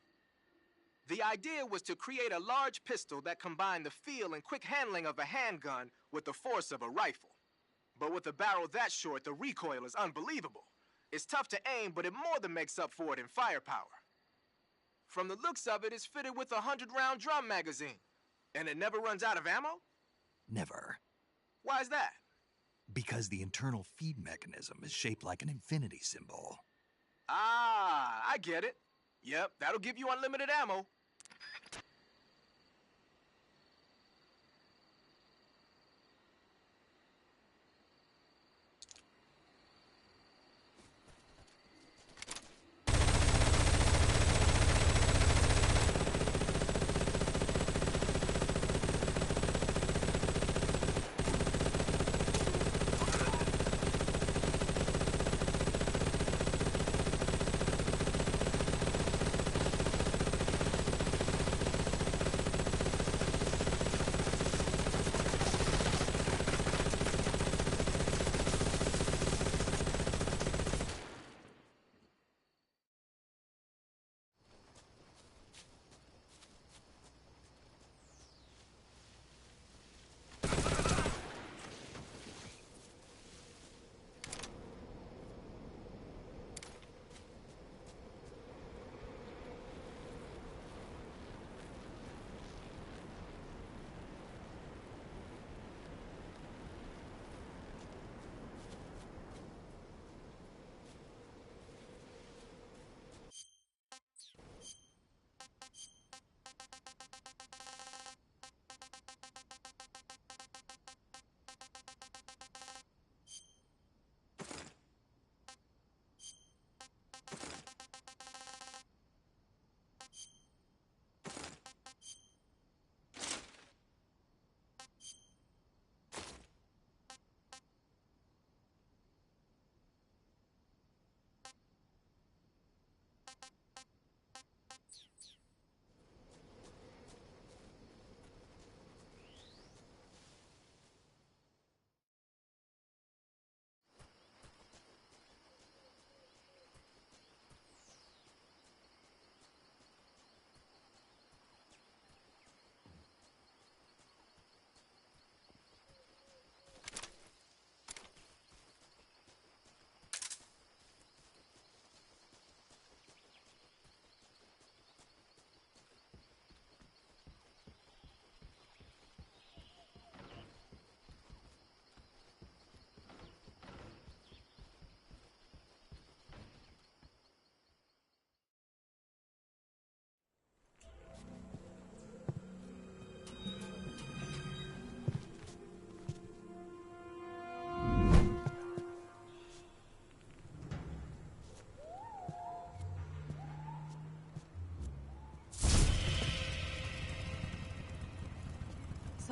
The idea was to create a large pistol that combined the feel and quick handling of a handgun with the force of a rifle. But with a barrel that short, the recoil is unbelievable. It's tough to aim, but it more than makes up for it in firepower. From the looks of it, it's fitted with a 100-round drum magazine. And it never runs out of ammo? Never. Why is that? Because the internal feed mechanism is shaped like an infinity symbol. Ah, I get it. Yep, that'll give you unlimited ammo.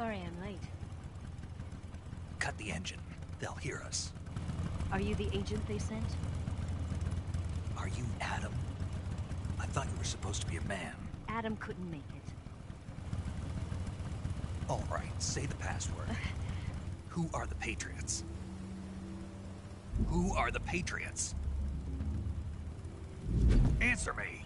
Sorry I'm late. Cut the engine. They'll hear us. Are you the agent they sent? Are you Adam? I thought you were supposed to be a man. Adam couldn't make it. All right, say the password. Who are the Patriots? Who are the Patriots? Answer me!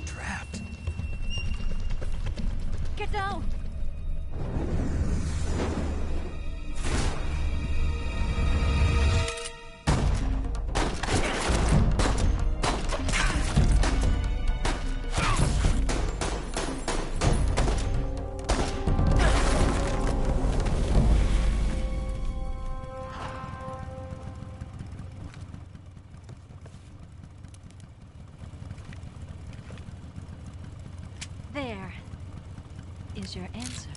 Trapped. Get down! There is your answer.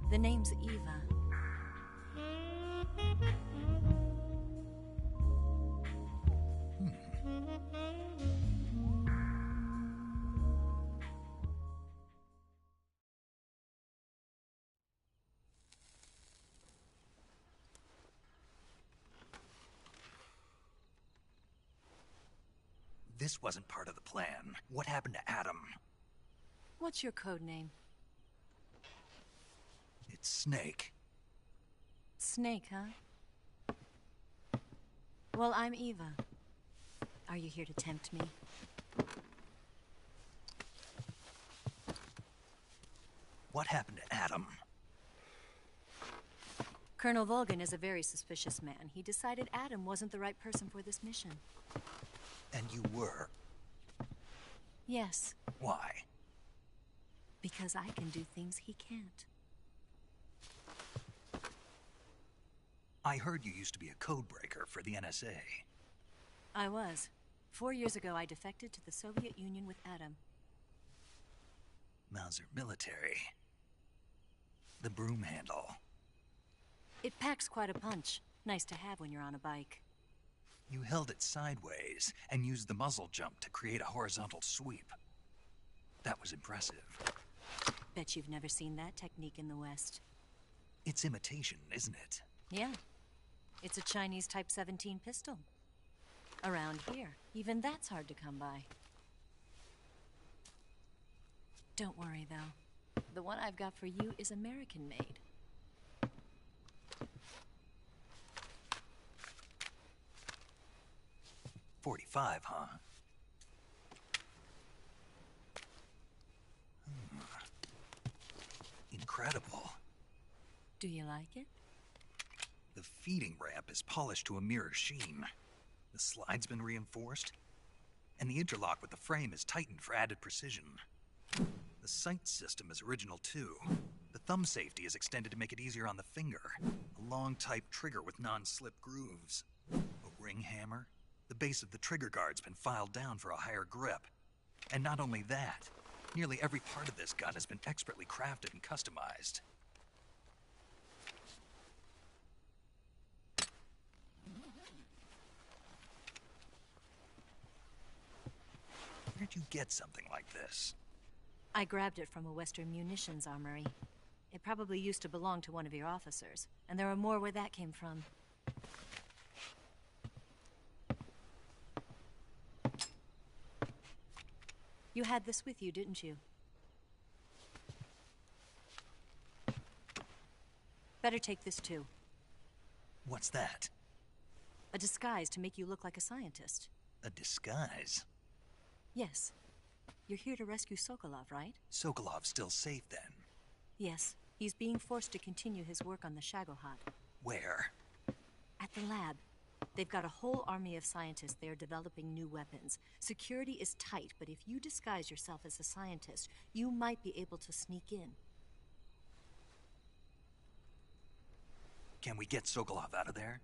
The name's Eva. This wasn't part of the plan. What happened to Adam? What's your code name? It's Snake. Snake, huh? Well, I'm Eva. Are you here to tempt me? What happened to Adam? Colonel Volgin is a very suspicious man. He decided Adam wasn't the right person for this mission. And you were? Yes. Why? Because I can do things he can't. I heard you used to be a codebreaker for the NSA. I was. 4 years ago, I defected to the Soviet Union with Adam. Mauser military. The broom handle. It packs quite a punch. Nice to have when you're on a bike. You held it sideways and used the muzzle jump to create a horizontal sweep. That was impressive. Bet you've never seen that technique in the West. It's imitation, isn't it? Yeah. It's a Chinese Type 17 pistol. Around here, even that's hard to come by. Don't worry, though. The one I've got for you is American-made. .45, huh? Incredible. Do you like it? The feeding ramp is polished to a mirror sheen. The slide's been reinforced, and the interlock with the frame is tightened for added precision. The sight system is original too. The thumb safety is extended to make it easier on the finger. A long type trigger with non-slip grooves. A ring hammer. The base of the trigger guard's been filed down for a higher grip. And not only that, nearly every part of this gun has been expertly crafted and customized. Where'd you get something like this? I grabbed it from a Western munitions armory. It probably used to belong to one of your officers, and there are more where that came from. You had this with you, didn't you? Better take this too. What's that? A disguise to make you look like a scientist. A disguise? Yes. You're here to rescue Sokolov, right? Sokolov's still safe then? Yes. He's being forced to continue his work on the Shagohod. Where? At the lab. They've got a whole army of scientists there developing new weapons. Security is tight, but if you disguise yourself as a scientist, you might be able to sneak in. Can we get Sokolov out of there?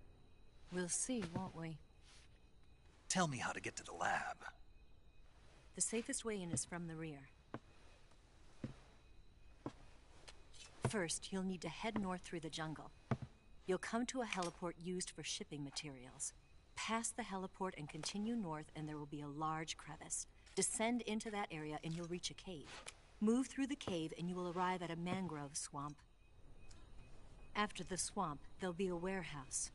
We'll see, won't we? Tell me how to get to the lab. The safest way in is from the rear. First, you'll need to head north through the jungle. You'll come to a heliport used for shipping materials. Pass the heliport and continue north, and there will be a large crevice. Descend into that area and you'll reach a cave. Move through the cave and you will arrive at a mangrove swamp. After the swamp, there'll be a warehouse.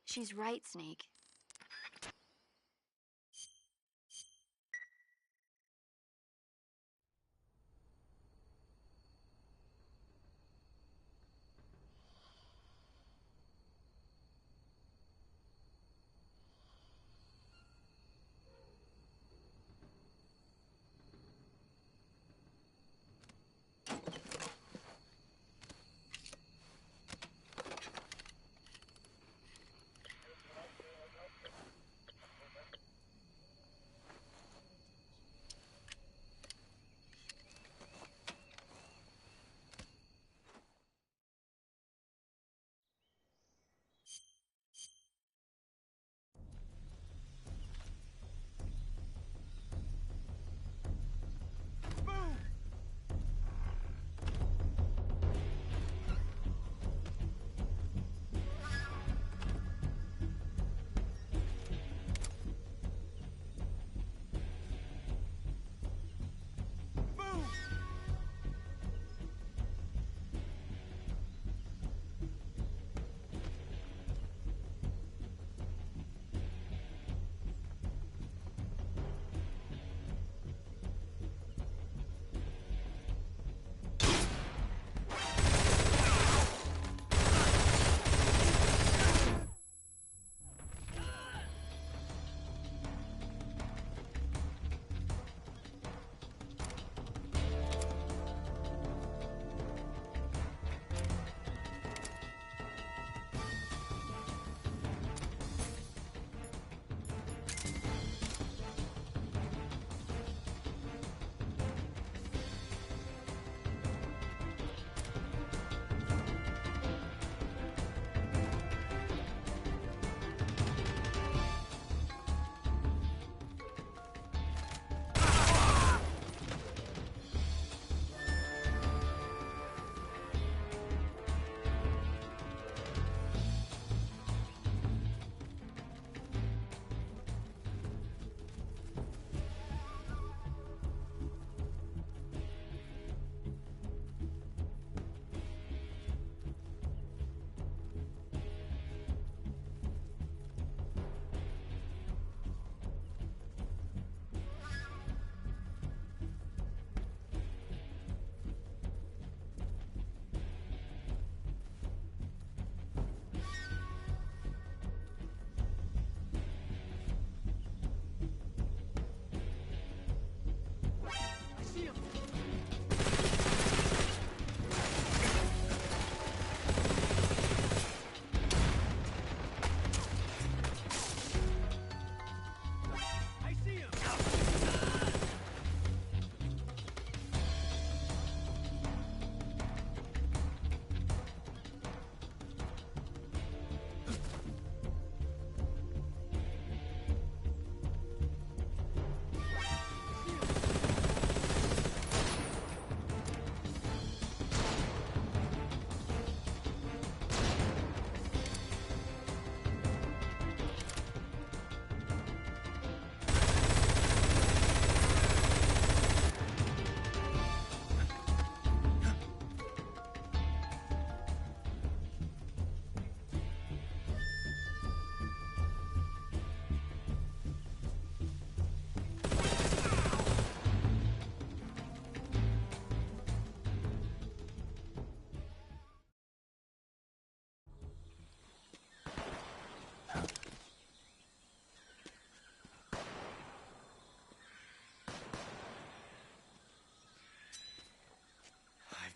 She's right, Snake.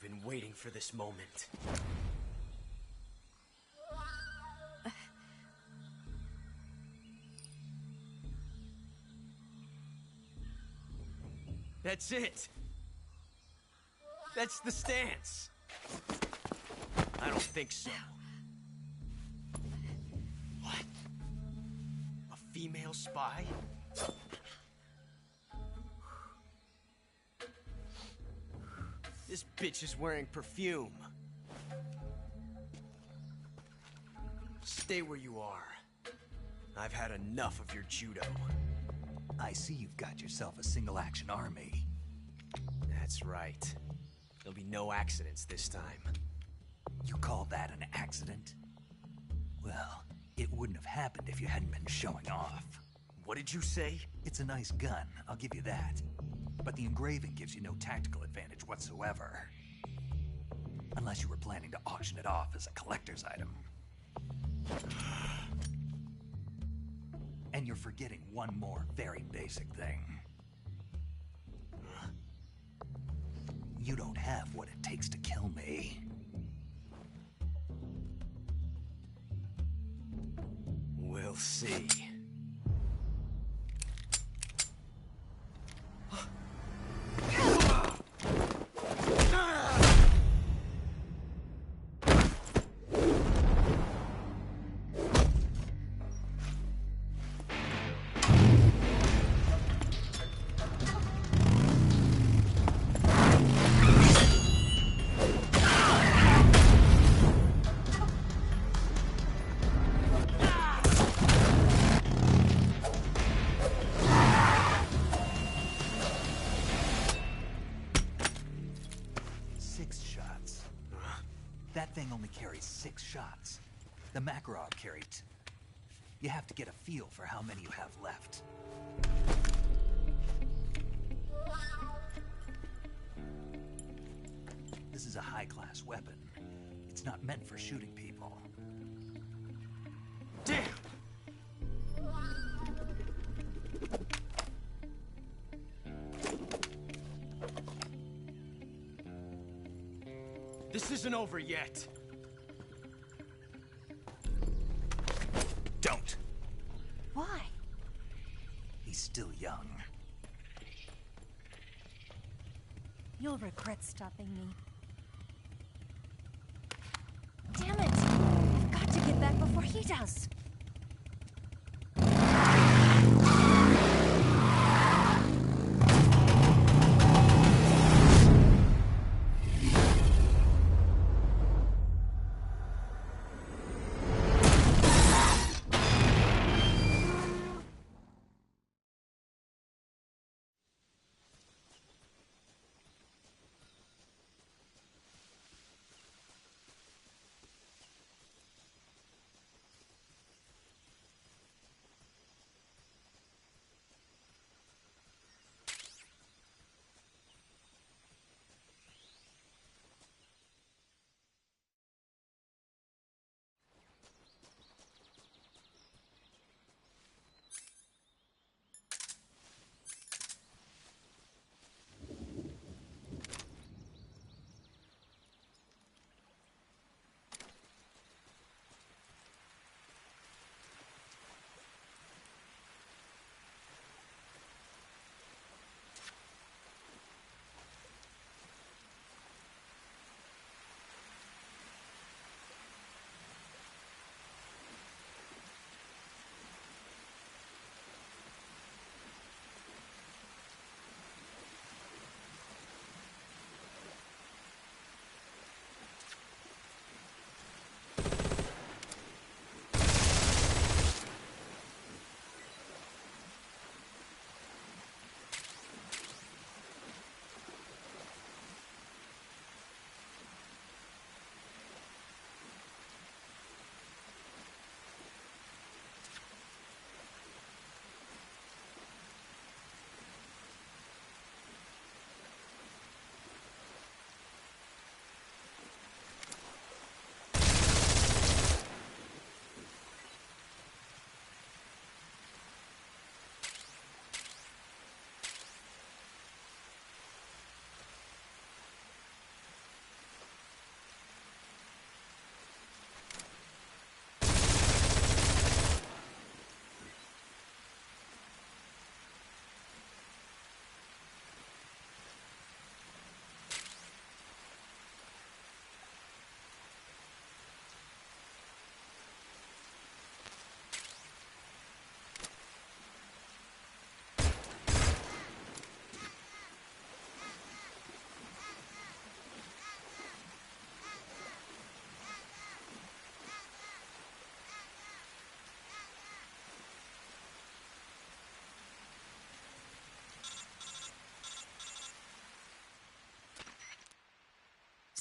Been waiting for this moment. That's it. That's the stance. I don't think so. What? A female spy? This bitch is wearing perfume. Stay where you are. I've had enough of your judo. I see you've got yourself a single-action army. That's right. There'll be no accidents this time. You call that an accident? Well, it wouldn't have happened if you hadn't been showing off. What did you say? It's a nice gun, I'll give you that. But the engraving gives you no tactical advantage whatsoever. Unless you were planning to auction it off as a collector's item. And you're forgetting one more very basic thing. You don't have what it takes to kill me. We'll see. That thing only carries 6 shots. The Makarov carried 2. You have to get a feel for how many you have left. This is a high-class weapon. It's not meant for shooting people. Damn! This isn't over yet. Don't. Why? He's still young. You'll regret stopping me. Damn it! I've got to get back before he does.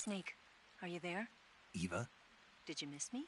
Snake, are you there? Eva? Did you miss me?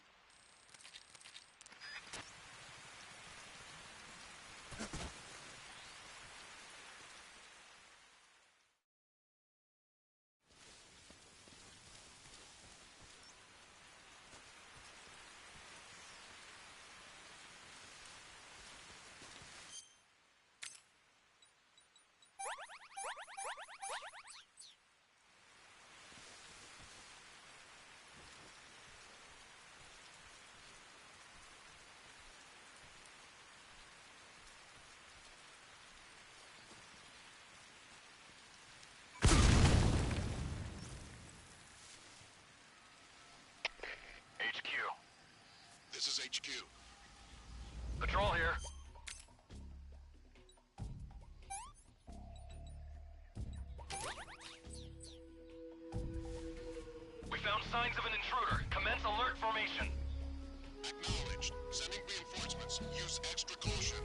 This is HQ. Patrol here. We found signs of an intruder. Commence alert formation. Acknowledged. Sending reinforcements. Use extra caution.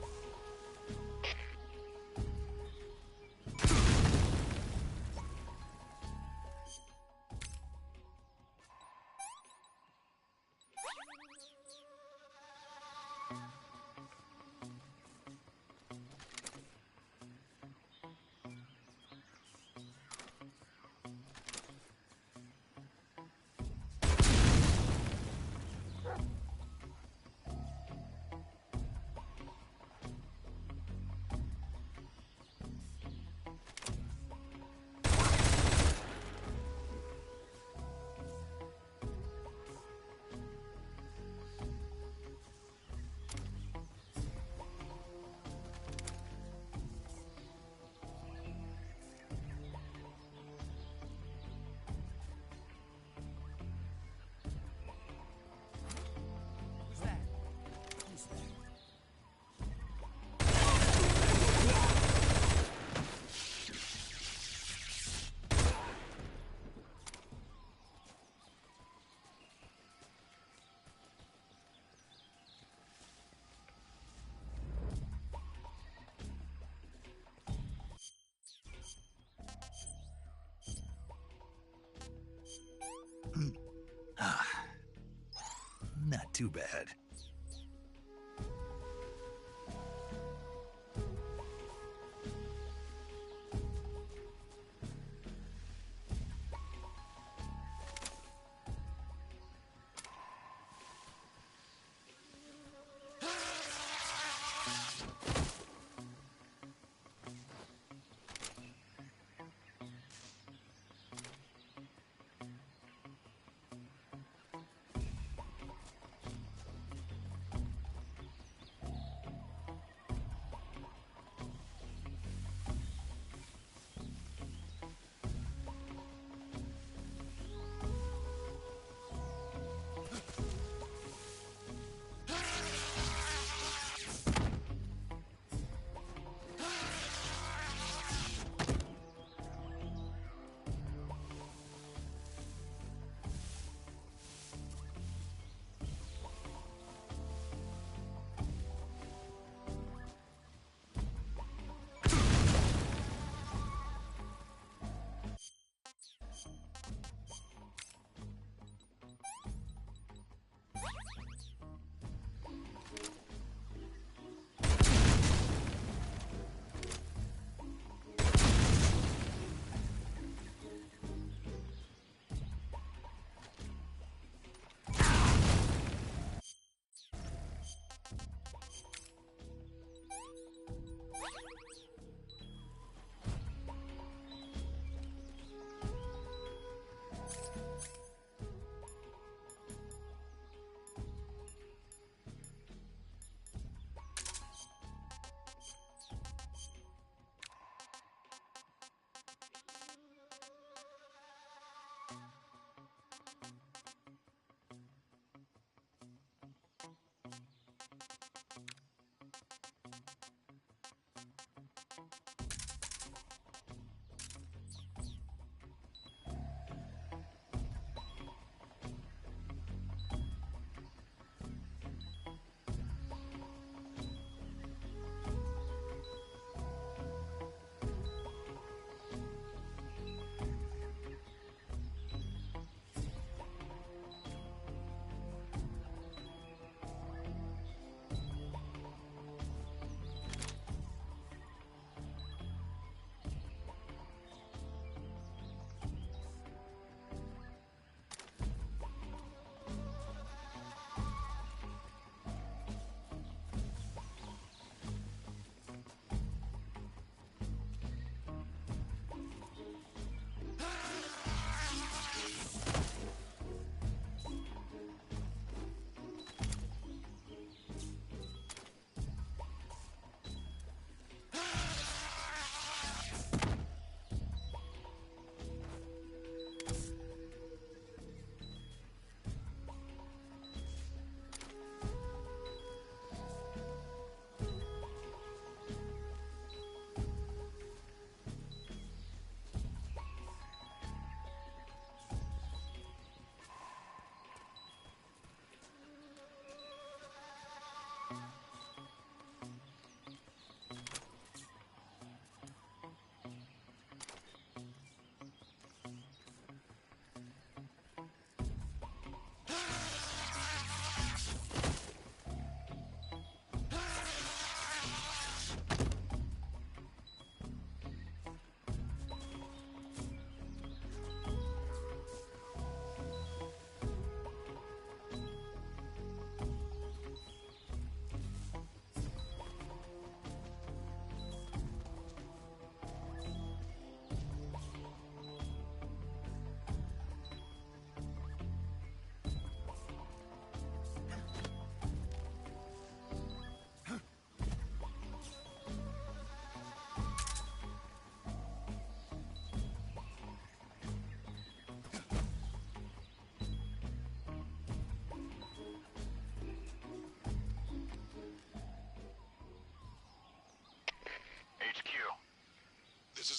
Not too bad.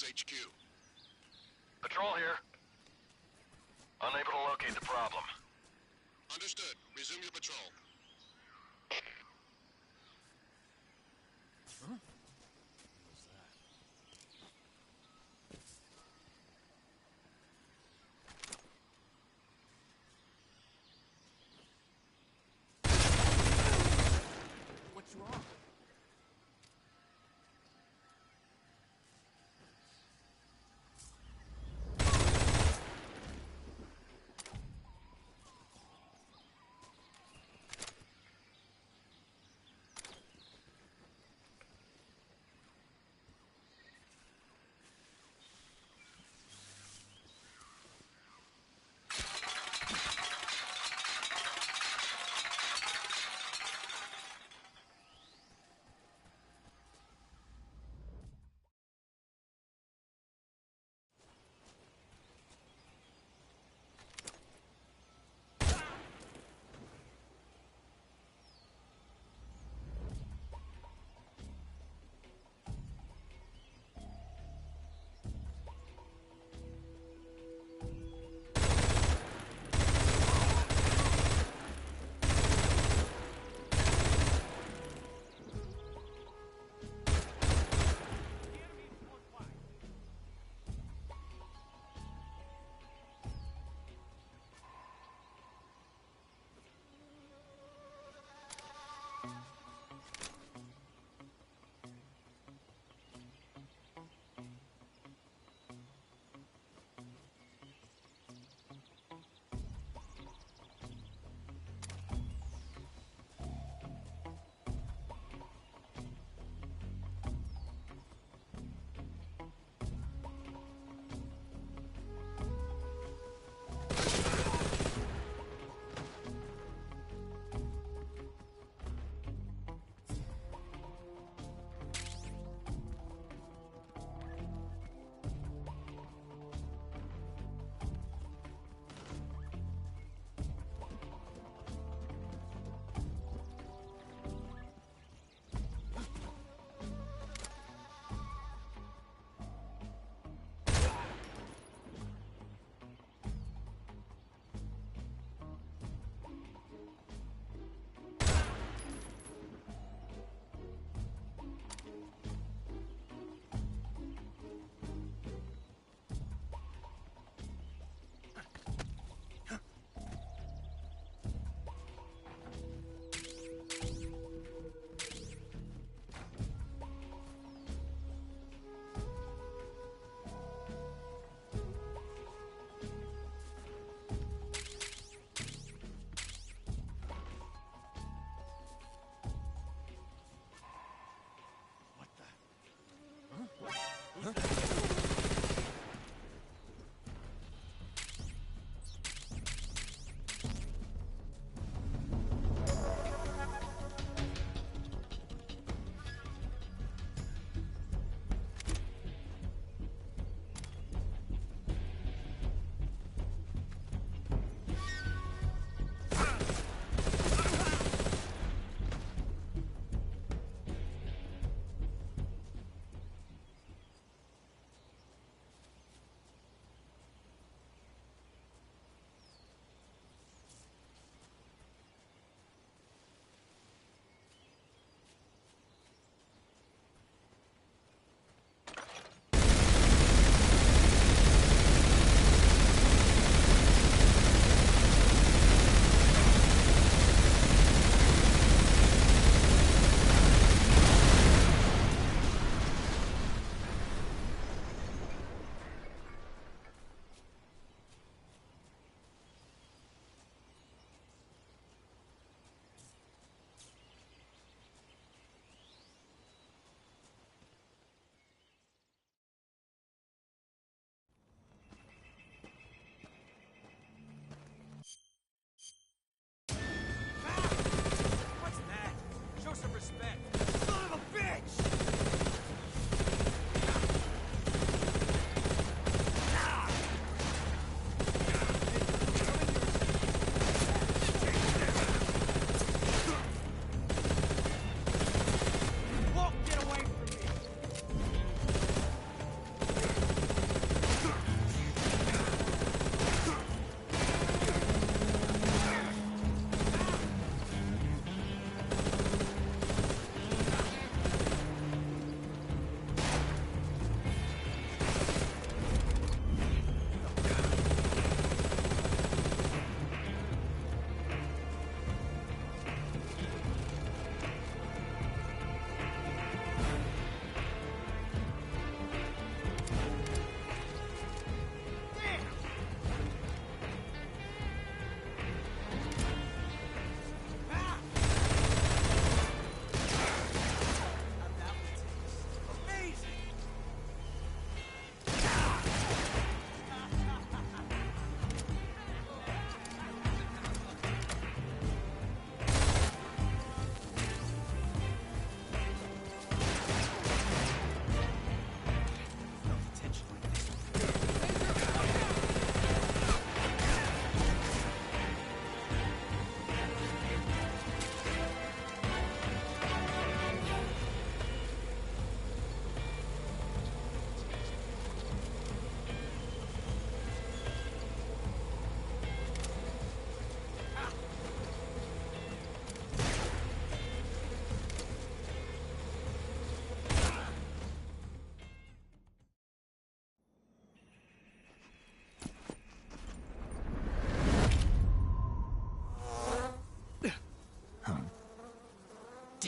HQ. Patrol here. Unable to locate the problem. Understood. Resume your patrol. Huh? What's wrong?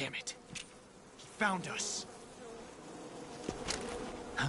Damn it. He found us. Huh?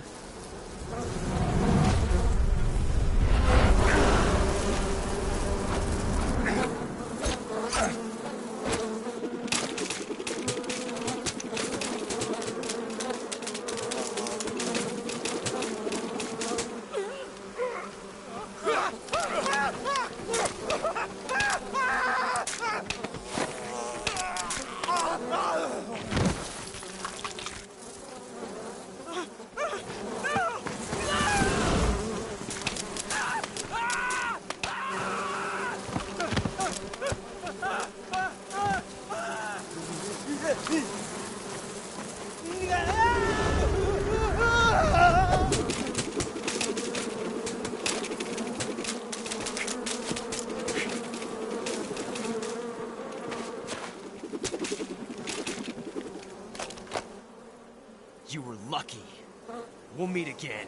You were lucky. We'll meet again.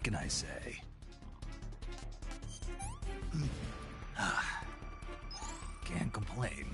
What can I say? Can't complain.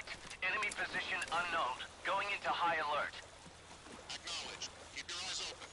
contact. Enemy position unknown. Going into high alert. Acknowledged. Keep your eyes open.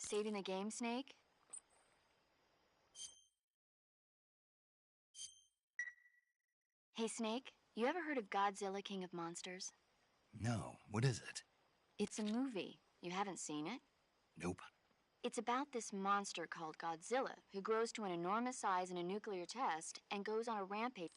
Saving the game, Snake? Hey, Snake, you ever heard of Godzilla, King of Monsters? No, what is it? It's a movie. You haven't seen it? Nope. It's about this monster called Godzilla, who grows to an enormous size in a nuclear test and goes on a rampage.